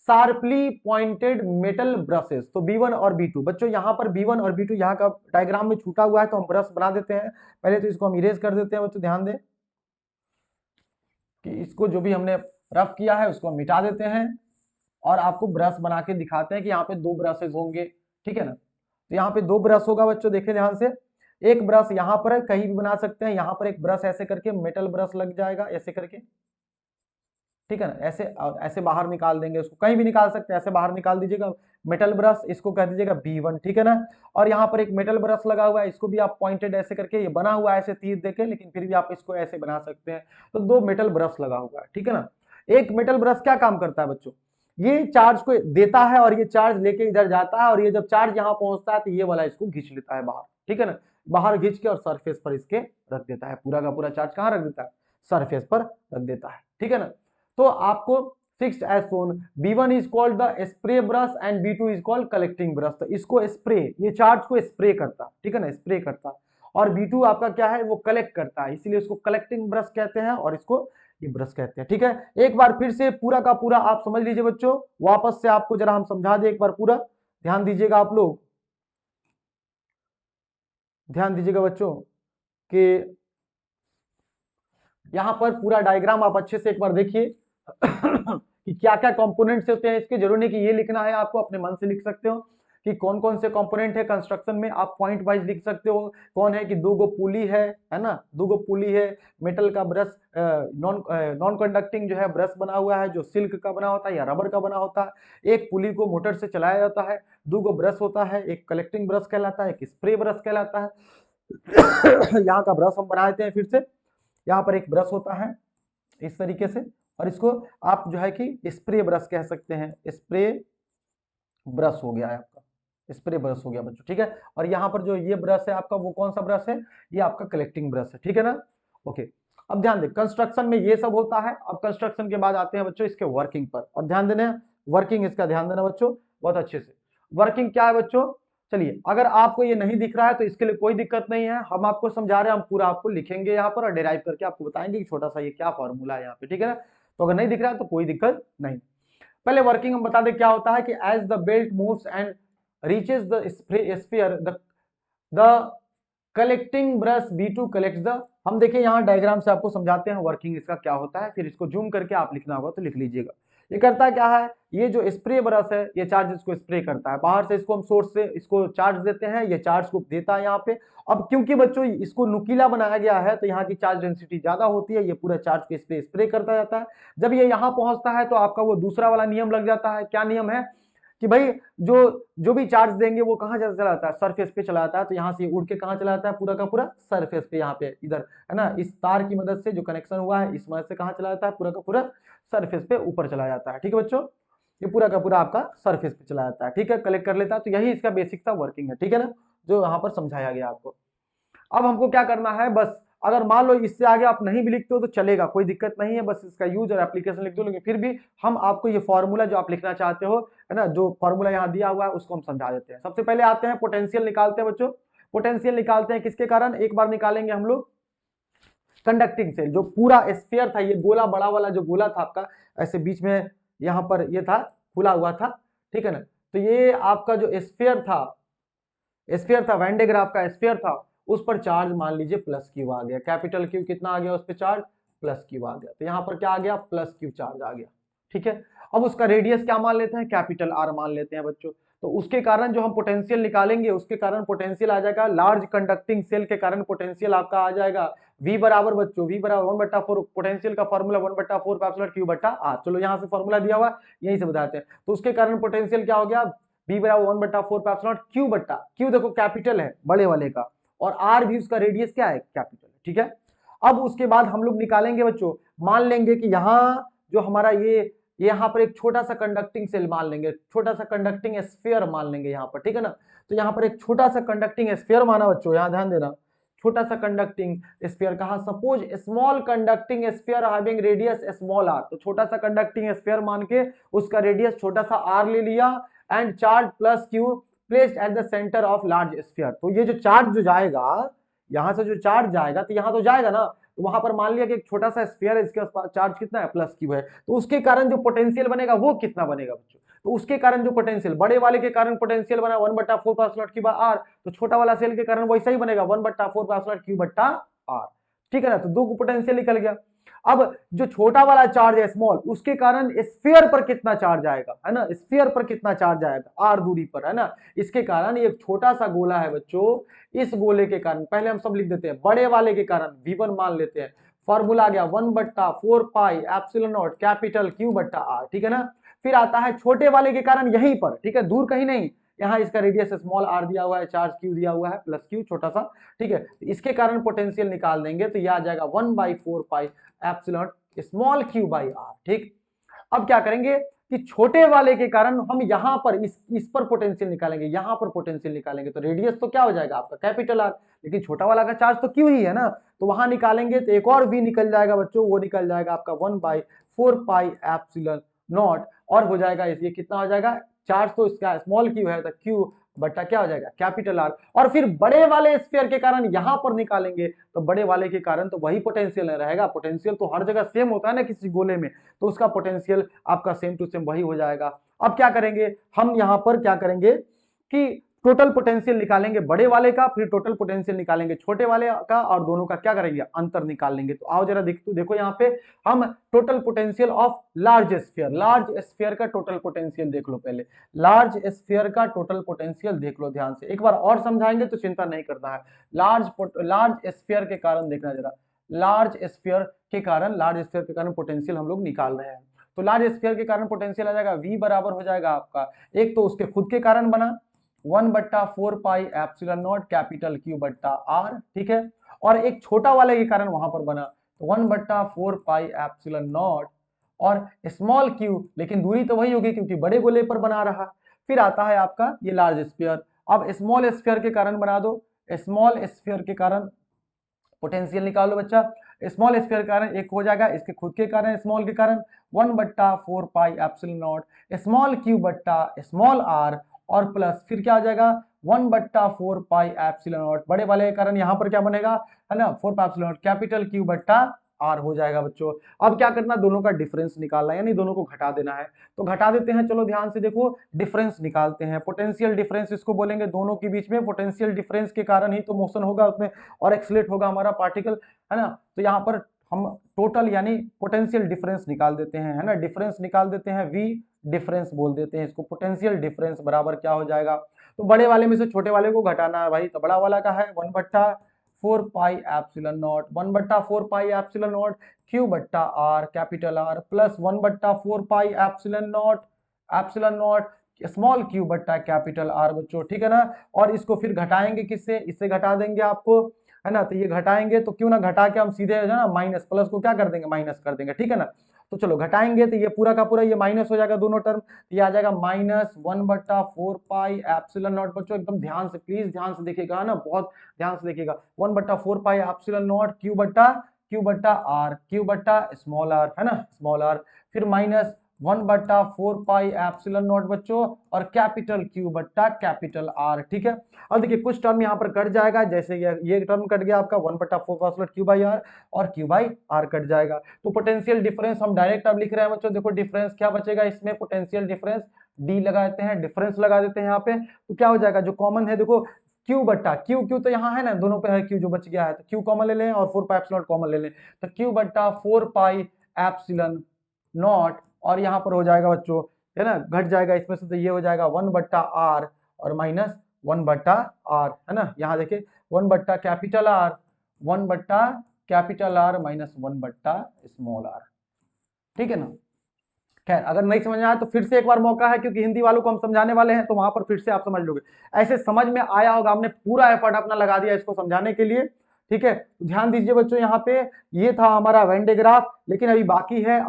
A: sharply pointed metal brushes. तो B1 और B2 बच्चों, यहाँ पर B1 और B2 यहाँ का डायग्राम में छूटा हुआ है, तो हम ब्रश बना देते हैं। पहले तो इसको हम इरेज कर देते हैं बच्चों, ध्यान दें कि इसको जो भी हमने रफ किया है उसको हम मिटा देते हैं और आपको ब्रश बना के दिखाते हैं कि यहाँ पे 2 ब्रशेज होंगे, ठीक है ना। तो यहाँ पे 2 ब्रश होगा बच्चों, देखें ध्यान से, एक ब्रश यहाँ पर है, कहीं भी बना सकते हैं, यहाँ पर एक ब्रश ऐसे करके मेटल ब्रश लग जाएगा ऐसे करके, ठीक है ना, ऐसे ऐसे बाहर निकाल देंगे उसको, कहीं भी निकाल सकते हैं, ऐसे बाहर निकाल दीजिएगा मेटल ब्रश, इसको कह दीजिएगा B1, ठीक है ना। और यहाँ पर एक मेटल ब्रश लगा हुआ है, इसको भी आप पॉइंटेड ऐसे करके, ये बना हुआ है ऐसे तीर देके, लेकिन फिर भी आप इसको ऐसे बना सकते हैं। तो 2 मेटल ब्रश लगा हुआ है, ठीक है ना। एक मेटल ब्रश क्या काम करता है बच्चों, ये चार्ज को देता है और ये चार्ज लेके इधर जाता है, और ये जब चार्ज यहाँ पहुंचता है तो ये वाला इसको खींच लेता है बाहर, ठीक है ना, बाहर खींच के और सरफेस पर इसके रख देता है। पूरा का पूरा चार्ज कहाँ रख देता है, सरफेस पर रख देता है, ठीक है ना। तो आपको fixed as shown, B1 is called the spray brush and B2 is called collecting brush. तो इसको स्प्रे, ये चार्ज को स्प्रे करता, ठीक है ना, स्प्रे करता, और B2 आपका क्या है, वो कलेक्ट करता है, इसीलिए इसको कलेक्टिंग ब्रश कहते हैं और इसको ये ब्रश कहते हैं, ठीक है। एक बार फिर से पूरा का पूरा आप समझ लीजिए बच्चों, वापस से आपको जरा हम समझा दें एक बार पूरा, ध्यान दीजिएगा आप लोग, ध्यान दीजिएगा बच्चों कि यहां पर पूरा डायग्राम आप अच्छे से एक बार देखिए कि क्या क्या कंपोनेंट्स होते हैं इसके। जरूरी नहीं कि ये लिखना है आपको, अपने मन से लिख सकते हो कि कौन कौन से कंपोनेंट है कंस्ट्रक्शन में, आप पॉइंट वाइज लिख सकते हो। कौन है कि 2 गो पुली है ना, 2 गो पुली है, मेटल का ब्रश, नॉन कंडक्टिंग जो है ब्रश बना हुआ है जो सिल्क का बना होता है या रबर का बना होता है। एक पुली को मोटर से चलाया जाता है, 2 गो ब्रश होता है, एक कलेक्टिंग ब्रश कहलाता है, एक स्प्रे ब्रश कहलाता है। यहाँ का ब्रश हम बना देते हैं फिर से, यहाँ पर एक ब्रश होता है इस तरीके से, और इसको आप जो है कि स्प्रे ब्रश कह सकते हैं, स्प्रे ब्रश हो गया है आपका, स्प्रे ब्रश हो गया बच्चों, ठीक है। और यहाँ पर जो ये ब्रश है आपका, वो कौन सा ब्रश है, ये आपका कलेक्टिंग ब्रश है, ठीक है ना। ओके, अब ध्यान दें कंस्ट्रक्शन में ये सब होता है। अब कंस्ट्रक्शन के बाद आते हैं बच्चों इसके वर्किंग पर, और ध्यान देना वर्किंग, इसका ध्यान देना बच्चों बहुत अच्छे से। वर्किंग क्या है बच्चों, चलिए, अगर आपको ये नहीं दिख रहा है तो इसके लिए कोई दिक्कत नहीं है, हम आपको समझा रहे हैं, हम पूरा आपको लिखेंगे यहाँ पर और डिराइव करके आपको बताएंगे कि छोटा सा ये क्या फॉर्मूला है यहाँ पे, ठीक है ना। तो अगर नहीं दिख रहा है तो कोई दिक्कत नहीं। पहले वर्किंग हम बता दें क्या होता है कि as the belt moves and reaches the sphere the collecting brush B2 collect the, हम देखिए यहाँ डायग्राम से आपको समझाते हैं वर्किंग इसका क्या होता है, फिर इसको जूम करके आप लिखना होगा तो लिख लीजिएगा। ये करता क्या है, ये जो स्प्रे ब्रश है ये चार्ज इसको स्प्रे करता है, बाहर से इसको हम सोर्स से इसको चार्ज देते हैं, ये चार्ज को देता है यहाँ पे। अब क्योंकि बच्चों इसको नुकीला बनाया गया है तो यहाँ की चार्ज डेंसिटी ज्यादा होती है, ये पूरा चार्ज को स्प्रे करता जाता है। जब ये यहाँ पहुंचता है तो आपका वो दूसरा वाला नियम लग जाता है। क्या नियम है कि भाई जो जो भी चार्ज देंगे वो कहाँ चला जाता है, सरफेस पे चला जाता है। तो यहाँ से उड़ के कहाँ चला जाता है, पूरा का पूरा सरफेस पे, यहाँ पे इधर है ना, इस तार की मदद से जो कनेक्शन हुआ है इस मदद से कहाँ चला जाता है, पूरा का पूरा सरफेस पे ऊपर चला जाता है। ठीक है बच्चों, ये पूरा का पूरा आपका सरफेस पे चला जाता है, ठीक है, कलेक्ट कर लेता है। तो यही इसका बेसिक सा वर्किंग है, ठीक है ना, जो यहाँ पर समझाया गया आपको। अब हमको क्या करना है, बस अगर मान लो इससे आगे आप नहीं भी लिखते हो तो चलेगा, कोई दिक्कत नहीं है, बस इसका यूज और एप्लीकेशन लिख दो। लेकिन फिर भी हम आपको ये फॉर्मूला जो आप लिखना चाहते हो है ना, जो फॉर्मूला यहाँ दिया हुआ है उसको हम समझा देते हैं। सबसे पहले आते हैं पोटेंशियल निकालते हैं बच्चों। पोटेंशियल निकालते हैं किसके कारण, एक बार निकालेंगे हम लोग कंडक्टिंग सेल, जो पूरा स्फीयर था, ये गोला बड़ा वाला जो गोला था आपका ऐसे बीच में यहाँ पर ये था खुला हुआ था, ठीक है ना। तो ये आपका जो स्फीयर था वेन डे ग्राफ का स्फीयर था, उस पर चार्ज मान लीजिए प्लस क्यू आ गया, कैपिटल क्यू कितना आ गया उस पर चार्ज, प्लस क्यू आ गया। तो यहाँ पर क्या आ गया, प्लस क्यू चार्ज आ गया, ठीक है। अब उसका रेडियस क्या मान लेते हैं, कैपिटल आर मान लेते हैं बच्चों। तो उसके कारण जो हम पोटेंशियल निकालेंगे उसके कारण पोटेंशियल आ जाएगा, लार्ज कंडक्टिंग सेल के कारण पोटेंशियल आपका आ जाएगा V बराबर बच्चों, V बराबर 1/4, पोटेंशियल का फॉर्मूला 1/4 एप्सिलॉन क्यू बटा आर। चलो यहाँ से फॉर्मूला दिया हुआ यहीं से बताते हैं। तो उसके कारण पोटेंशियल क्या हो गया, V बराबर 1/4 एप्सिलॉन क्यू बटा, क्यू देखो कैपिटल है बड़े वाले का, और आर भी उसका रेडियस क्या है, कैपिटल, ठीक है। अब उसके बाद हम लोग निकालेंगे बच्चों, मान लेंगे कि यहाँ जो हमारा ये यहाँ पर एक छोटा सा कंडक्टिंग सेल मान लेंगे, छोटा सा कंडक्टिंग स्फीयर मान लेंगे यहाँ पर, ठीक है ना। तो यहाँ पर एक छोटा सा कंडक्टिंग स्फीयर माना बच्चों, यहाँ ध्यान देना, छोटा सा कंडक्टिंग स्फीयर कहा, suppose small conducting sphere having radius small r. तो छोटा सा कंडक्टिंग स्फीयर मान के उसका रेडियस छोटा सा आर ले लिया, and charge plus Q placed at the centre of large sphere. तो ये जो चार्ज जो जाएगा, यहां से जो चार्ज जाएगा तो यहां तो जाएगा ना, तो वहां पर मान लिया कि एक छोटा सा स्फीयर है, इसके चार्ज कितना है, प्लस क्यू है। तो उसके कारण जो पोटेंशियल बनेगा वो कितना बनेगा बच्चों, तो उसके कारण जो पोटेंशियल, बड़े वाले के कारण पोटेंशियल बना 1/4 एप्सिलॉन क्यू बाय आर, तो छोटा वाला सेल के कारण वैसा ही बनेगा 1/4 एप्सिलॉन क्यू बटा आर, ठीक है ना। तो दो पोटेंशियल निकल गया। अब जो छोटा वाला चार्ज है स्मॉल, उसके कारण स्फीयर पर कितना चार्ज आएगा, है ना, स्फीयर पर कितना चार्ज आएगा आर दूरी पर, है ना। इसके कारण एक छोटा सा गोला है बच्चों, इस गोले के कारण पहले हम सब लिख देते हैं, बड़े वाले के कारण V1 मान लेते हैं, फॉर्मूला आ गया 1/4 pi epsilon not capital Q बटा आर, ठीक है ना। फिर आता है छोटे वाले के कारण यहीं पर, ठीक है, दूर कहीं नहीं, यहाँ इसका रेडियस स्मॉल आर दिया हुआ है, चार्ज क्यू दिया हुआ है प्लस क्यू छोटा सा, ठीक है। इसके कारण पोटेंशियल निकाल देंगे तो यह आ जाएगा 1/4 pi epsilon small Q by r, ठीक। अब क्या करेंगे कि छोटे वाले के कारण हम यहां पर इस पर पोटेंशियल निकालेंगे, यहां पर पोटेंशियल निकालेंगे, तो रेडियस तो क्या हो जाएगा आपका कैपिटल आर, लेकिन छोटा वाला का चार्ज तो क्यू ही है ना, तो वहां निकालेंगे तो एक और V निकल जाएगा बच्चों, वो निकल जाएगा आपका 1/4 पाई एप्सिलॉन नॉट, और हो जाएगा ये कितना हो जाएगा, चार्ज तो इसका स्मॉल क्यू है तो क्यू बटा क्या हो जाएगा कैपिटल आर। और फिर बड़े वाले स्फीयर के कारण यहां पर निकालेंगे तो बड़े वाले के कारण तो वही पोटेंशियल रहेगा, पोटेंशियल तो हर जगह सेम होता है ना किसी गोले में, तो उसका पोटेंशियल आपका सेम टू सेम वही हो जाएगा। अब क्या करेंगे हम, यहां पर क्या करेंगे कि टोटल पोटेंशियल निकालेंगे बड़े वाले का, फिर टोटल पोटेंशियल निकालेंगे छोटे वाले का, और दोनों का क्या करेंगे, अंतर निकाल लेंगे। तो आओ जरा देखो यहाँ पे हम total potential of large sphere का टोटल पोटेंशियल देख लो पहले, लार्ज स्फीयर का टोटल पोटेंशियल देख लो ध्यान से, एक बार और समझाएंगे तो चिंता नहीं करना है। लार्ज स्फीयर के कारण देखना जरा, लार्ज स्फीयर के कारण पोटेंशियल हम लोग निकाल रहे हैं। तो लार्ज स्फीयर के कारण पोटेंशियल आ जाएगा V बराबर हो जाएगा आपका, एक तो उसके खुद के कारण बना 1/4 pi epsilon not capital Q बट्टा आर, ठीक है, और एक छोटा वाले के कारण वहां पर बना 1/4 पाई एप्सिलॉन नॉट और स्मॉल क्यू, लेकिन दूरी तो वही होगी क्योंकि बड़े गोले पर बना रहा। फिर आता है आपका ये लार्ज स्फीयर, अब स्मॉल स्फीयर के कारण बना दो, स्मॉल स्फीयर के कारण पोटेंशियल निकालो बच्चा, स्मॉल स्फीयर के कारण एक हो जाएगा, इसके खुद के कारण स्मॉल के कारण 1/4 pi epsilon not small Q बट्टा स्मॉल आर, और प्लस फिर क्या आ जाएगा 1/4 पाई एप्सिलॉन नॉट, बड़े वाले के कारण यहाँ पर क्या बनेगा, है ना, 4 पाई एप्सिलॉन नॉट कैपिटल Q बट्टा R हो जाएगा बच्चों। अब क्या करना, दोनों का डिफरेंस निकालना है, यानी दोनों को घटा देना है। तो घटा देते हैं, चलो ध्यान से देखो, डिफरेंस निकालते हैं। पोटेंशियल डिफरेंस इसको बोलेंगे, दोनों के बीच में पोटेंशियल डिफरेंस के कारण ही तो मोशन होगा उसमें और एक्सीलरेट होगा हमारा पार्टिकल, है ना। तो यहाँ पर हम टोटल यानी पोटेंशियल डिफरेंस निकाल देते हैं, है ना, डिफरेंस निकाल देते हैं, V डिफरेंस बोल देते हैं इसको। पोटेंशियल डिफरेंस बराबर क्या हो जाएगा, तो बड़े वाले में से छोटे वाले को घटाना है भाई, तो बड़ा वाला का है 1/4 pi epsilon not, 1/4 pi epsilon not Q बट्टा R capital R plus 1/4 pi epsilon not small q बट्टा कैपिटल R बच्चों, ठीक है ना। और इसको फिर घटाएंगे किससे, इससे घटा देंगे आपको, है ना। तो ये घटाएंगे तो क्यों ना घटा के हम सीधे है ना माइनस, प्लस को क्या कर देंगे, माइनस कर देंगे, ठीक है ना। तो चलो घटाएंगे तो ये पूरा का पूरा ये माइनस हो जाएगा दोनों टर्म, ये आ जाएगा -1/4 पाई एप्सिलॉन नॉट बच्चों। एकदम ध्यान से, प्लीज ध्यान से देखिएगा ना, बहुत ध्यान से देखिएगा। 1/4 पाई एप्सिलॉन नॉट Q बट्टा R, Q बट्टा स्मॉल r, है ना, स्मॉल r, फिर माइनस 1/4 पाई एप्सिलॉन नॉट बच्चों और कैपिटल Q बट्टा कैपिटल R, ठीक है। अब देखिए कुछ टर्म यहाँ पर कट जाएगा, जैसे ये टर्म कट गया आपका 1/4 Q बाई R और Q बाई R कट जाएगा। तो पोटेंशियल डिफरेंस हम डायरेक्ट अब लिख रहे हैं बच्चों, देखो डिफरेंस क्या बचेगा इसमें, पोटेंशियल डिफरेंस D लगा देते हैं, डिफरेंस लगा देते हैं यहाँ पे, तो क्या हो जाएगा, जो कॉमन है देखो Q बट्टा Q तो यहाँ है ना, दोनों पे है Q जो बच गया है, तो Q कॉमन ले लें और 4 पाई एप्सिलॉन कॉमन ले लें, तो Q बट्टा 4 पाई एप्सिलॉन नॉट और यहाँ पर हो जाएगा बच्चों, है ना, घट जाएगा इसमें से, तो ये हो जाएगा 1/R और माइनस 1/R, है ना। यहाँ देखिए 1/R माइनस 1/r, ठीक है ना। खैर अगर नहीं समझ में आया तो फिर से एक बार मौका है, क्योंकि हिंदी वालों को हम समझाने वाले हैं, तो वहां पर फिर से आप समझ लोगे। ऐसे समझ में आया होगा, हमने पूरा एफर्ट अपना लगा दिया इसको समझाने के लिए, ठीक है। ध्यान दीजिए बच्चों, यहाँ पे ये था हमारा वेन डे ग्राफ, लेकिन अभी बाकी है,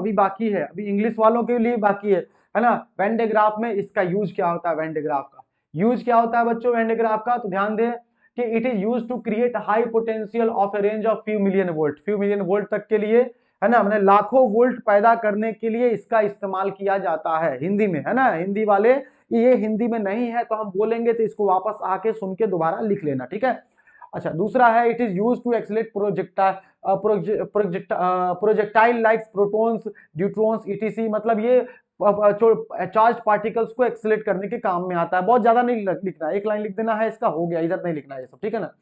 A: अभी इंग्लिश वालों के लिए बाकी है ना। वेन डे ग्राफ में इसका यूज क्या होता है, वेन डे ग्राफ का यूज क्या होता है बच्चों, वेन डे ग्राफ का, तो ध्यान दें कि it is use to create high potential of a range of few million volt तक के लिए, है ना, हमने लाखों वोल्ट पैदा करने के लिए इसका इस्तेमाल किया जाता है हिंदी में, है ना। हिंदी वाले ये हिंदी में नहीं है तो हम बोलेंगे तो इसको वापस आके सुन के दोबारा लिख लेना, ठीक है। अच्छा दूसरा है it is use to accelerate projectile like protons neutrons ETC, मतलब ये चार्ज पार्टिकल्स को एक्सलेट करने के काम में आता है। बहुत ज्यादा नहीं लिखना, एक लाइन लिख देना है इसका, हो गया, इधर नहीं लिखना है ये सब, ठीक है ना।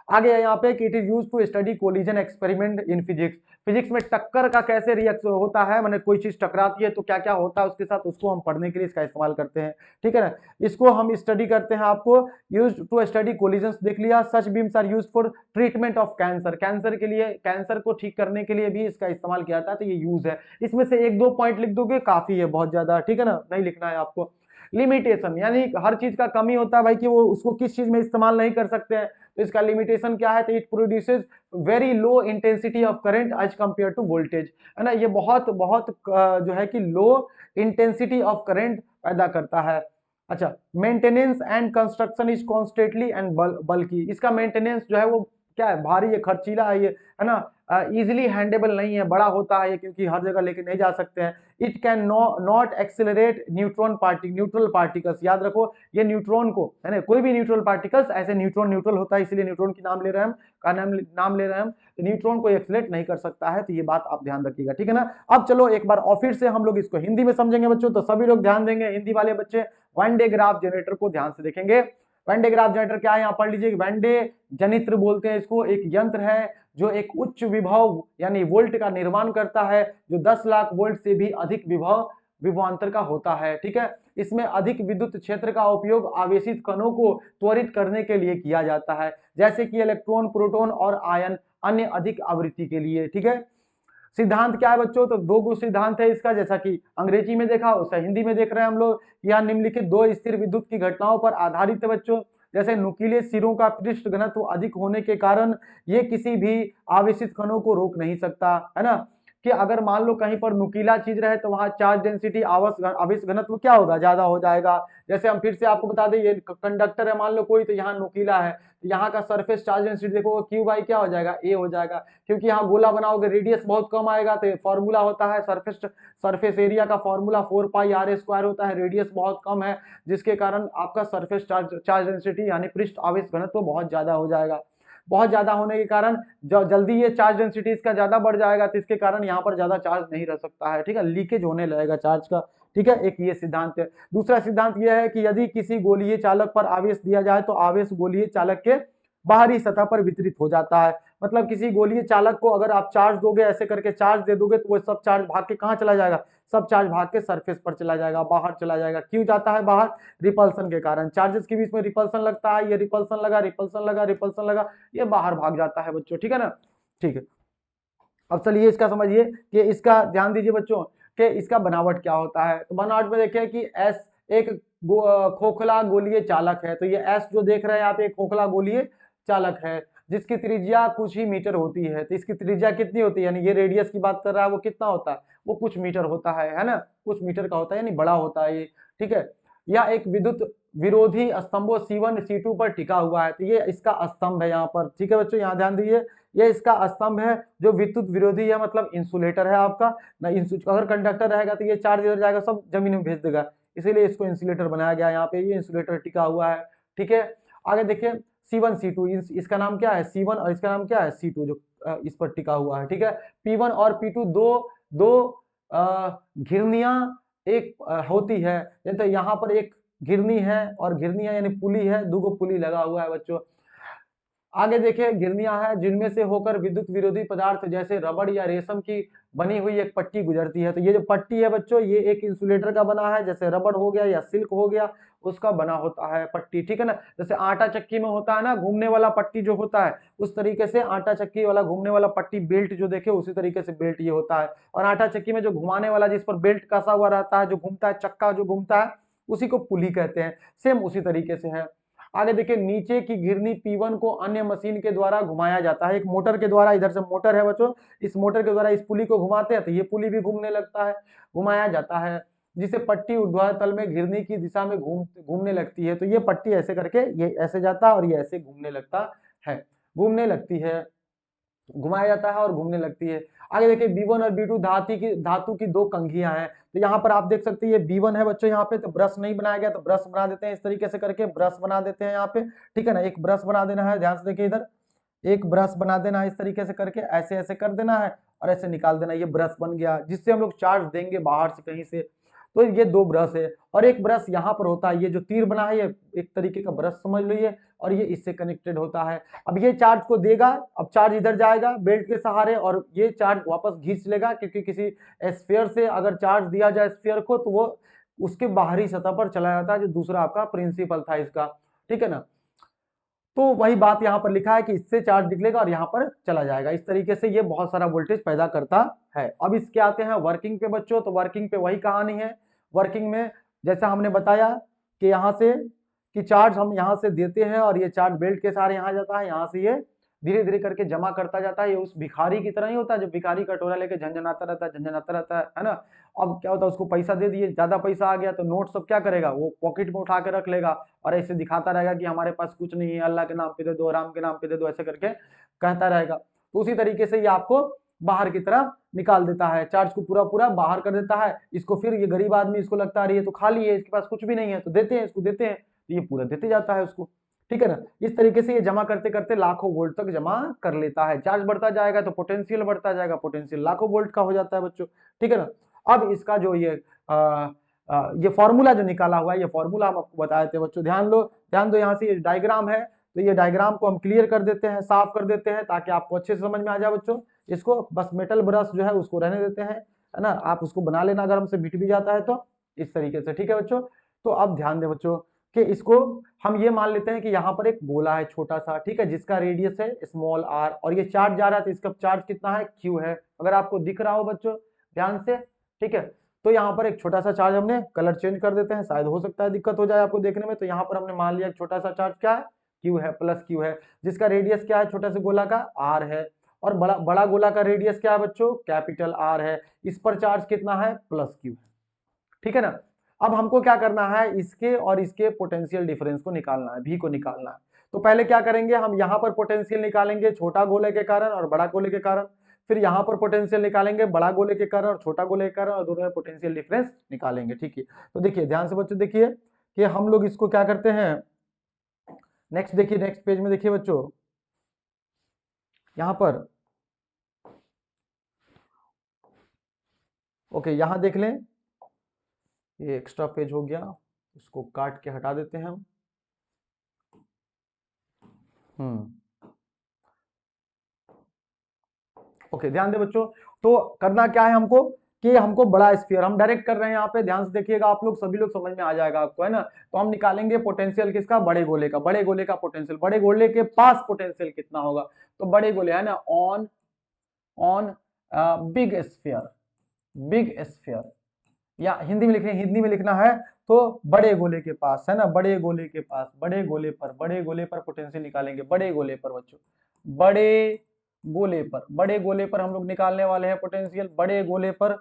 A: आगे है यहाँ पे कि it is use to study collision experiment in physics, physics में टक्कर का कैसे रिएक्शन होता है, माने कोई चीज टकराती है तो क्या क्या होता है उसके साथ, उसको हम पढ़ने के लिए इसका इस्तेमाल करते हैं, ठीक है ना। इसको हम स्टडी करते हैं, आपको यूज टू स्टडी कोलिजन देख लिया। Such beams are use for treatment of cancer, cancer के लिए, कैंसर को ठीक करने के लिए भी इसका इस्तेमाल किया जाता है, तो ये यूज है। इसमें से एक दो पॉइंट लिख दोगे काफी है, बहुत ज्यादा, ठीक है ना, नहीं लिखना है आपको। लिमिटेशन यानी हर चीज का कमी होता है भाई, कि वो उसको किस चीज में इस्तेमाल नहीं कर सकते हैं, तो इसका लिमिटेशन क्या है, तो it produces very low intensity of current as compare to voltage, है ना। ये बहुत बहुत जो है कि लो इंटेंसिटी ऑफ करंट पैदा करता है। अच्छा maintenance and construction is constantly and बल्कि, इसका मेंटेनेंस जो है वो क्या है, भारी है, खर्चीला है ये, है ना, इजिली हैंडेबल नहीं है, बड़ा होता है ये, क्योंकि हर जगह लेके नहीं जा सकते हैं। It can not accelerate neutral particles, याद रखो ये न्यूट्रॉन को, है ना, कोई भी न्यूट्रल पार्टिकल्स, ऐसे न्यूट्रॉन होता है, इसलिए न्यूट्रॉन की नाम ले रहे हैं हम, का नाम ले रहे हैं हम, तो न्यूट्रॉन को एक्सेलरेट नहीं कर सकता है, तो ये बात आप ध्यान रखिएगा, ठीक है ना। अब चलो एक बार और फिर से हम लोग इसको हिंदी में समझेंगे बच्चों, तो सभी लोग ध्यान देंगे, हिंदी वाले बच्चे वन डे ग्राफ जनरेटर को ध्यान से देखेंगे। वन डे ग्राफ जनरेटर क्या है, यहाँ पढ़ लीजिए, वन डे जनित्र बोलते हैं इसको, एक यंत्र है जो एक उच्च विभव यानी वोल्ट का निर्माण करता है, जो 10 लाख वोल्ट से भी अधिक विभवांतर का होता है, ठीक है। इसमें अधिक विद्युत क्षेत्र का उपयोग आवेशित कणों को त्वरित करने के लिए किया जाता है, जैसे कि इलेक्ट्रॉन, प्रोटॉन और आयन अन्य अधिक आवृत्ति के लिए, ठीक है। सिद्धांत क्या है बच्चों, तो दो गुण सिद्धांत है इसका, जैसा कि अंग्रेजी में देखा उसे हिंदी में देख रहे हैं हम लोग। यह निम्नलिखित दो स्थिर विद्युत की घटनाओं पर आधारित है बच्चों, जैसे नुकीले सिरों का पृष्ठ घनत्व अधिक होने के कारण ये किसी भी आवेशित कणों को रोक नहीं सकता, है ना। कि अगर मान लो कहीं पर नुकीला चीज रहे तो वहां चार्ज डेंसिटी आवेश घनत्व क्या होगा, ज्यादा हो जाएगा। जैसे हम फिर से आपको बता दें, ये कंडक्टर है मान लो कोई, तो यहाँ नुकीला है, तो यहाँ का सरफेस चार्ज डेंसिटी देखो क्यू बाई क्या हो जाएगा, ए हो जाएगा, क्योंकि यहाँ गोला बनाओगे रेडियस बहुत कम आएगा, तो फॉर्मूला होता है सरफेस एरिया का फॉर्मूला 4πr² होता है, रेडियस बहुत कम है, जिसके कारण आपका सरफेस चार्ज डेंसिटी यानी पृष्ठ आवेश घनत्व तो बहुत ज्यादा हो जाएगा। बहुत ज्यादा होने के कारण जल्दी ये चार्ज डेंसिटी इसका ज्यादा बढ़ जाएगा, तो इसके कारण यहाँ पर ज्यादा चार्ज नहीं रह सकता है, ठीक है, लीकेज होने लगेगा चार्ज का, ठीक है, एक ये सिद्धांत है। दूसरा सिद्धांत यह है कि यदि किसी गोलीय चालक पर आवेश दिया जाए तो आवेश गोलीय चालक के बाहरी सतह पर वितरित हो जाता है। मतलब किसी गोलीय चालक को अगर आप चार्ज दोगे, ऐसे करके चार्ज दे दोगे, तो वो सब चार्ज भाग के कहाँ चला जाएगा, सब चार्ज भाग के सरफेस पर चला जाएगा, बाहर चला जाएगा। क्यों जाता है बाहर, रिपल्सन के कारण, चार्जेस के बीच में रिपल्सन लगता है, ये रिपल्सन लगा, रिपल्सन लगा, रिपल्सन लगा, ये बाहर भाग जाता है बच्चों, ठीक है ना। ठीक है, अब चलिए इसका समझिए कि इसका ध्यान दीजिए बच्चों कि इसका बनावट क्या होता है। तो बनावट में देखिए कि एस एक खोखला गोलीय चालक है, तो ये एस जो देख रहे हैं आप, एक खोखला गोलीय चालक है जिसकी त्रिज्या कुछ ही मीटर होती है। तो इसकी त्रिज्या कितनी होती है, यानी ये रेडियस की बात कर रहा है, वो कितना होता है, वो कुछ मीटर होता है ना, कुछ मीटर का होता है, यानी बड़ा होता है ये, ठीक है। या एक विद्युत विरोधी स्तंभों C1 C2 पर टिका हुआ है, तो ये इसका स्तंभ है यहाँ पर, ठीक है बच्चों, यहाँ ध्यान दीजिए, ये इसका स्तंभ है जो विद्युत विरोधी है, मतलब इंसुलेटर है आपका ना। अगर कंडक्टर रहेगा तो ये चार्ज इधर जाएगा, सब जमीन में भेज देगा, इसीलिए इसको इंसुलेटर बनाया गया, यहाँ पे ये इंसुलेटर टिका हुआ है, ठीक है। आगे देखिए C1 C2, इसका नाम क्या है C1 और इसका नाम क्या है C2, जो इस पर टिका हुआ है, ठीक है। P1 और P2 दो घिरनियां एक होती है, तो यहाँ पर एक घिरनी है और घिरनियां यानी पुली है, दो पुली लगा हुआ है बच्चों। आगे देखिए घिरनियां हैं जिनमें से होकर विद्युत विरोधी पदार्थ जैसे रबड़ या रेशम की बनी हुई एक पट्टी गुजरती है। तो ये जो पट्टी है बच्चों, ये एक इंसुलेटर का बना है, जैसे रबड़ हो गया या सिल्क हो गया, उसका बना होता है पट्टी, ठीक है ना। जैसे आटा चक्की में होता है ना घूमने वाला पट्टी जो होता है, उस तरीके से आटा चक्की वाला घूमने वाला पट्टी बेल्ट जो देखे, उसी तरीके से बेल्ट ये होता है। और आटा चक्की में जो घुमाने वाला जिस पर बेल्ट कसा हुआ रहता है, जो घूमता है, चक्का जो घूमता है, उसी को पुली कहते हैं। सेम उसी तरीके से है। आगे देखिए नीचे की घिरनी P1 को अन्य मशीन के द्वारा घुमाया जाता है, एक मोटर के द्वारा, इधर से मोटर है बच्चों, इस मोटर के द्वारा इस पुली को घुमाते हैं, तो ये पुली भी घूमने लगता है, घुमाया जाता है, जिसे पट्टी ऊर्ध्वाधर तल में घिरनी की दिशा में घूमने लगती है। तो ये पट्टी ऐसे करके ये ऐसे जाता है और ये ऐसे घूमने लगता है, घूमने लगती है, घुमाया जाता है और घूमने लगती है। आगे देखिए B1 और B2 धातु की दो कंघियां हैं। तो यहाँ पर आप देख सकते हैं ये B1 है बच्चों, यहाँ पे तो ब्रश नहीं बनाया गया, तो ब्रश बना देते हैं इस तरीके से करके, ब्रश बना देते हैं यहाँ पे, ठीक है ना। एक ब्रश बना देना है, ध्यान से देखिए इधर, एक ब्रश बना देना है इस तरीके से करके, ऐसे ऐसे कर देना है और ऐसे निकाल देना, ये ब्रश बन गया, जिससे हम लोग चार्ज देंगे बाहर से कहीं से। तो ये दो ब्रश है, और एक ब्रश यहाँ पर होता है, ये जो तीर बना है ये एक तरीके का ब्रश समझ लो ये, और ये इससे कनेक्टेड होता है। अब ये चार्ज को देगा, अब चार्ज इधर जाएगा बेल्ट के सहारे, और ये चार्ज वापस खींच लेगा, क्योंकि किसी स्फीयर से अगर चार्ज दिया जाए स्फीयर को, तो वो उसके बाहरी सतह पर चला जाता है, जो दूसरा आपका प्रिंसिपल था इसका, ठीक है ना। तो वही बात यहाँ पर लिखा है कि इससे चार्ज निकलेगा और यहाँ पर चला जाएगा, इस तरीके से ये बहुत सारा वोल्टेज पैदा करता है। अब इसके आते हैं वर्किंग पे बच्चों, तो वर्किंग पे वही कहानी है। वर्किंग में जैसा हमने बताया कि यहाँ से कि चार्ज हम यहाँ से देते हैं और ये चार्ज बेल्ट के सहारे यहाँ जाता है, यहाँ से ये धीरे धीरे करके जमा करता जाता है। ये उस भिखारी की तरह ही होता है, जो भिखारी कटोरा लेके झंझनाता रहता है, झंझनाता रहता है ना। अब क्या होता है, उसको पैसा दे दिए, ज्यादा पैसा आ गया तो नोट सब क्या करेगा, वो पॉकेट में उठा के रख लेगा और ऐसे दिखाता रहेगा कि हमारे पास कुछ नहीं है, अल्लाह के नाम पे दे दो, राम के नाम पे दे दो, ऐसे करके कहता रहेगा। तो उसी तरीके से ये आपको बाहर की तरफ निकाल देता है, चार्ज को पूरा पूरा बाहर कर देता है। इसको फिर ये गरीब आदमी, इसको लगता है ये तो खाली है, इसके पास कुछ भी नहीं है, तो देते हैं इसको, देते हैं, तो ये पूरा देते जाता है उसको, ठीक है ना। इस तरीके से ये जमा करते करते लाखों वोल्ट तक जमा कर लेता है। चार्ज बढ़ता जाएगा तो पोटेंशियल बढ़ता जाएगा, पोटेंशियल लाखों वोल्ट का हो जाता है बच्चों, ठीक है ना। अब इसका जो ये फॉर्मूला जो निकाला हुआ है, ये फॉर्मूला हम आपको बताए थे बच्चों, ध्यान दो यहाँ से ये डायग्राम है, तो ये डायग्राम को हम क्लियर कर देते हैं, साफ कर देते हैं, ताकि आपको अच्छे से समझ में आ जाए बच्चों। इसको बस मेटल ब्रश जो है उसको रहने देते हैं, है ना, आप उसको बना लेना अगर हमसे मिट भी जाता है तो, इस तरीके से, ठीक है बच्चों। तो अब ध्यान दें बच्चों कि इसको हम ये मान लेते हैं कि यहाँ पर एक गोला है छोटा सा, ठीक है, जिसका रेडियस है स्मॉल r, और ये चार्ज जा रहा है, तो इसका चार्ज कितना है, q है, अगर आपको दिख रहा हो बच्चों ध्यान से, ठीक है। तो यहाँ पर एक छोटा सा चार्ज, हमने कलर चेंज कर देते हैं, शायद हो सकता है दिक्कत हो जाए आपको देखने में। तो यहाँ पर हमने मान लिया छोटा सा चार्ज क्या है, q है, प्लस q है, जिसका रेडियस क्या है छोटा सा गोला का, r है, और बड़ा बड़ा गोला का रेडियस क्या है बच्चों, कैपिटल आर है। इस पर चार्ज कितना है, प्लस क्यू है, ठीक है ना। अब हमको क्या करना है, इसके और इसके पोटेंशियल डिफरेंस को निकालना है, भी को निकालना है। तो पहले क्या करेंगे, हम यहाँ पर पोटेंशियल निकालेंगे छोटा गोले के कारण और बड़ा गोले के कारण, फिर यहाँ पर पोटेंशियल निकालेंगे बड़ा गोले के कारण और छोटा गोले के कारण, और दोनों में पोटेंशियल डिफरेंस निकालेंगे, ठीक है। तो देखिए ध्यान से बच्चों, देखिए कि हम लोग इसको क्या करते हैं, नेक्स्ट देखिए, नेक्स्ट पेज में देखिए बच्चों, यहां पर ओके, यहां देख लें, ये एक्स्ट्रा पेज हो गया, इसको काट के हटा देते हैं हम। ओके, ध्यान दे बच्चों, तो करना क्या है हमको, कि हमको बड़ा स्फीयर हम डायरेक्ट कर रहे हैं यहाँ पे, ध्यान से देखिएगा आप लोग, सभी लोग समझ में आ जाएगा आपको, है ना। तो हम निकालेंगे पोटेंशियल किसका, बड़े गोले का, बड़े गोले का पोटेंशियल, बड़े गोले के पास पोटेंशियल कितना होगा, तो बड़े गोले है ना, on on big sphere, big sphere, या हिंदी में लिखें, हिंदी में लिखना है तो बड़े गोले के पास, है ना, बड़े गोले के पास, बड़े गोले पर, बड़े गोले पर पोटेंशियल निकालेंगे, बड़े गोले पर बच्चों, बड़े गोले पर, बड़े गोले पर हम लोग निकालने वाले हैं पोटेंशियल, बड़े गोले पर,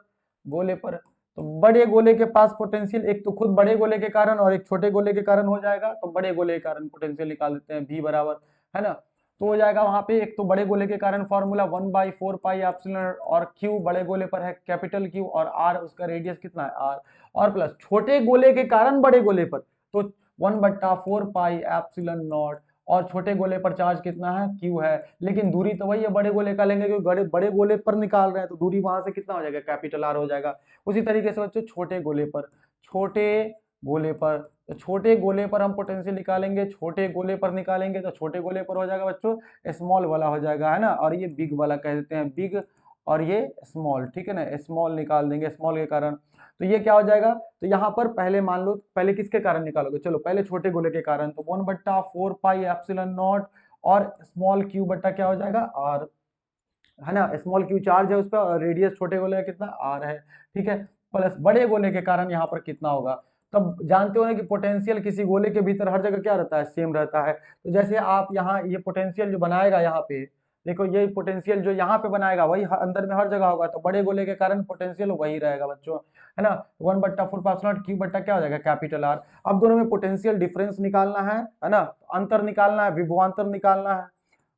A: गोले पर। तो बड़े गोले के पास पोटेंशियल, एक तो खुद बड़े गोले के कारण और एक छोटे गोले के कारण हो जाएगा, तो बड़े गोले के कारण पोटेंशियल निकाल देते हैं, v बराबर, है ना। तो हो जाएगा वहां पे, एक तो बड़े गोले के कारण फॉर्मूला 1/4 पाई एप्सिलॉन, और क्यू बड़े गोले पर है कैपिटल क्यू, और आर उसका रेडियस कितना है आर, और प्लस छोटे गोले के कारण बड़े गोले पर, तो 1/4 पाई एप्सिलॉन नॉट, और छोटे गोले पर चार्ज कितना है, क्यू है, लेकिन दूरी तो वही है बड़े गोले का लेंगे, क्योंकि बड़े बड़े गोले पर निकाल रहे हैं, तो दूरी वहां से कितना हो जाएगा, कैपिटल आर हो जाएगा। उसी तरीके से बच्चों छोटे गोले पर, छोटे गोले पर, तो छोटे गोले पर हम पोटेंशियल निकालेंगे, छोटे गोले पर निकालेंगे तो छोटे गोले पर हो जाएगा बच्चों स्मॉल वाला हो जाएगा, है ना, और ये बिग वाला कह देते हैं, बिग और ये स्मॉल, ठीक है ना, स्मॉल निकाल देंगे स्मॉल के कारण। तो ये क्या हो जाएगा, तो यहाँ पर पहले मान लो, पहले किसके कारण निकालोगे, चलो पहले छोटे गोले के कारण, तो 1/4 पाई एप्सिलॉन नॉट, और स्मॉल क्यू बट्टा क्या हो जाएगा आर, है ना, स्मॉल क्यू चार्ज है उस पर, और रेडियस छोटे गोले का कितना आर है, ठीक है, प्लस बड़े गोले के कारण यहाँ पर कितना होगा। तब जानते हो ना कि पोटेंशियल किसी गोले के भीतर हर जगह क्या रहता है, सेम रहता है। तो जैसे आप यहाँ ये पोटेंशियल जो बनाएगा यहाँ पे, देखो ये पोटेंशियल जो यहाँ पे बनाएगा वही अंदर में हर जगह होगा, तो बड़े गोले के कारण पोटेंशियल वही रहेगा बच्चों, है ना। 1/4 क्यू बट्टा क्या हो जाएगा, कैपिटल आर। अब दोनों में पोटेंशियल डिफरेंस निकालना है ना, अंतर निकालना है, विभवांतर निकालना है,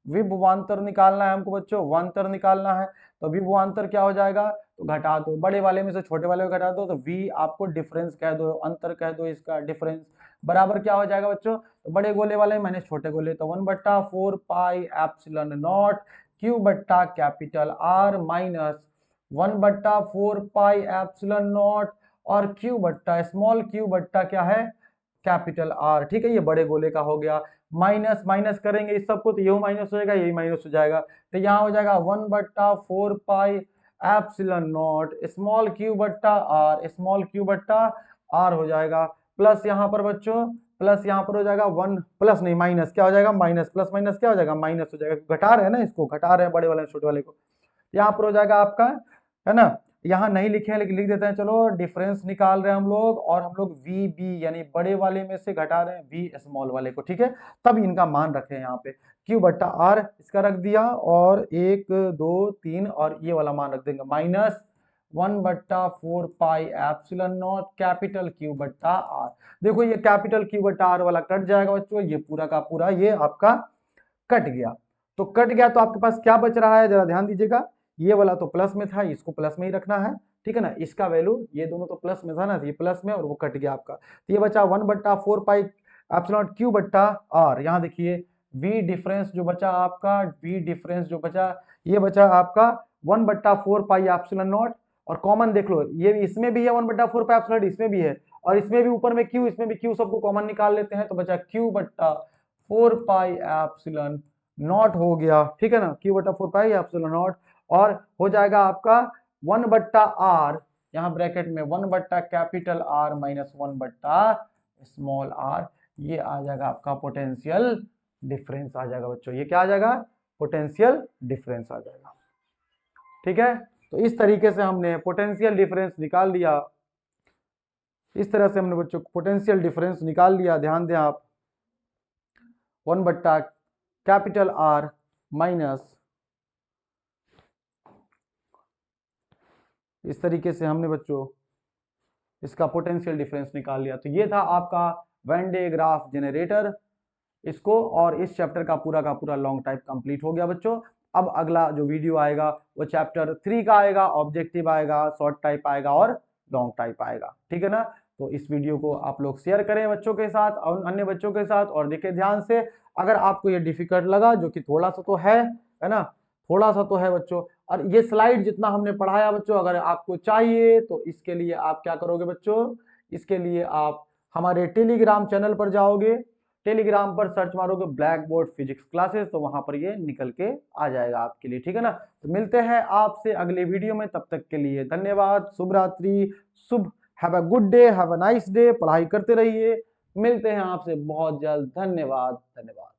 A: विभवांतर निकालना है हमको बच्चों, वांतर निकालना है। तो विभवांतर क्या हो जाएगा, तो घटा दो, बड़े वाले में से छोटे वाले को घटा दो, तो v आपको डिफरेंस कह दो, अंतर कह दो इसका, डिफरेंस बराबर क्या हो जाएगा बच्चों, तो बड़े गोले वाले माइनस छोटे गोले, तो 1/4 पाई एप्सिलॉन नॉट क्यू बट्टा capital R, minus 1/4 pi epsilon naught और क्यू बट्टा स्मॉल क्यू बट्टा क्या है, कैपिटल आर, ठीक है। ये बड़े गोले का हो गया, माइनस माइनस करेंगे इस सबको, तो ये माइनस हो जाएगा, यही माइनस हो जाएगा, तो यहाँ हो जाएगा 1/4 pi epsilon not small Q बट्टा आर, स्मॉल क्यू बट्टा आर हो जाएगा, प्लस यहाँ पर बच्चों, प्लस यहाँ पर हो जाएगा 1, प्लस नहीं माइनस, क्या हो जाएगा माइनस, प्लस माइनस क्या हो जाएगा माइनस हो जाएगा, घटा रहे हैं ना इसको, घटा रहे हैं बड़े वाले छोटे वाले को, यहाँ पर हो जाएगा आपका, है ना। यहाँ नहीं लिखे हैं लेकिन लिख देते हैं, चलो डिफरेंस निकाल रहे हैं हम लोग, और हम लोग वी बी यानी बड़े वाले में से घटा रहे हैं वी स्मॉल वाले को, ठीक है। तब इनका मान रखे हैं यहाँ पे, क्यू बट्टा आर इसका रख दिया, और 1 2 3 और ये वाला मान रख देंगे, minus 1/4 pi epsilon not capital Q बट्टा आर। देखो ये कैपिटल क्यू बट्टा आर वाला कट जाएगा बच्चों, ये पूरा का पूरा ये आपका कट गया। तो कट गया तो आपके पास क्या बच रहा है, जरा ध्यान दीजिएगा, ये वाला तो प्लस में था, इसको प्लस में ही रखना है, ठीक है ना। इसका वैल्यू ये दोनों तो प्लस में था ना, ये प्लस में और वो कट गया आपका, तो ये बचा 1/4 पाई एप्सिलॉन क्यू बट्टा आर। यहाँ देखिए v डिफरेंस जो बचा आपका, v डिफरेंस जो बचा, ये बचा आपका 1/4 पाई एप्सिलॉन नॉट, और कॉमन देख लो, ये इसमें भी है 1/4 पाई एप्सिलॉन, इसमें भी है, और इसमें भी ऊपर में q, इसमें भी q, सबको कॉमन निकाल लेते हैं, तो बचा q/4 पाई एप्सिलॉन नॉट हो गया, ठीक है ना, q/4 पाई एप्सिलॉन नॉट, और हो जाएगा आपका 1/r, यहाँ ब्रैकेट में 1 capital R minus 1 small r, ये आ जाएगा आपका पोटेंशियल डिफरेंस आ जाएगा बच्चों, ये क्या आ जाएगा, पोटेंशियल डिफरेंस आ जाएगा, ठीक है। तो इस तरीके से हमने पोटेंशियल डिफरेंस निकाल लिया, इस तरह से हमने बच्चों पोटेंशियल डिफरेंस निकाल लिया, ध्यान दें आप, 1 कैपिटल R माइनस इस तरीके से हमने बच्चों इसका पोटेंशियल डिफरेंस निकाल लिया। तो ये था आपका वेन डे ग्राफ जनरेटर इसको, और इस चैप्टर का पूरा लॉन्ग टाइप कंप्लीट हो गया बच्चों। अब अगला जो वीडियो आएगा वो चैप्टर 3 का आएगा, ऑब्जेक्टिव आएगा, शॉर्ट टाइप आएगा और लॉन्ग टाइप आएगा, ठीक है ना। तो इस वीडियो को आप लोग शेयर करें बच्चों के साथ और अन्य बच्चों के साथ, और देखें ध्यान से। अगर आपको ये डिफिकल्ट लगा, जो कि थोड़ा सा तो है ना, थोड़ा सा तो है बच्चों, और ये स्लाइड जितना हमने पढ़ाया बच्चों अगर आपको चाहिए तो इसके लिए आप क्या करोगे बच्चों, इसके लिए आप हमारे टेलीग्राम चैनल पर जाओगे, टेलीग्राम पर सर्च मारोगे ब्लैक बोर्ड फिजिक्स क्लासेस, तो वहां पर ये निकल के आ जाएगा आपके लिए, ठीक है ना। तो मिलते हैं आपसे अगले वीडियो में, तब तक के लिए धन्यवाद, शुभ रात्रि, शुभ, have a good day, have a nice day, पढ़ाई करते रहिए। मिलते हैं आपसे बहुत जल्द, धन्यवाद धन्यवाद।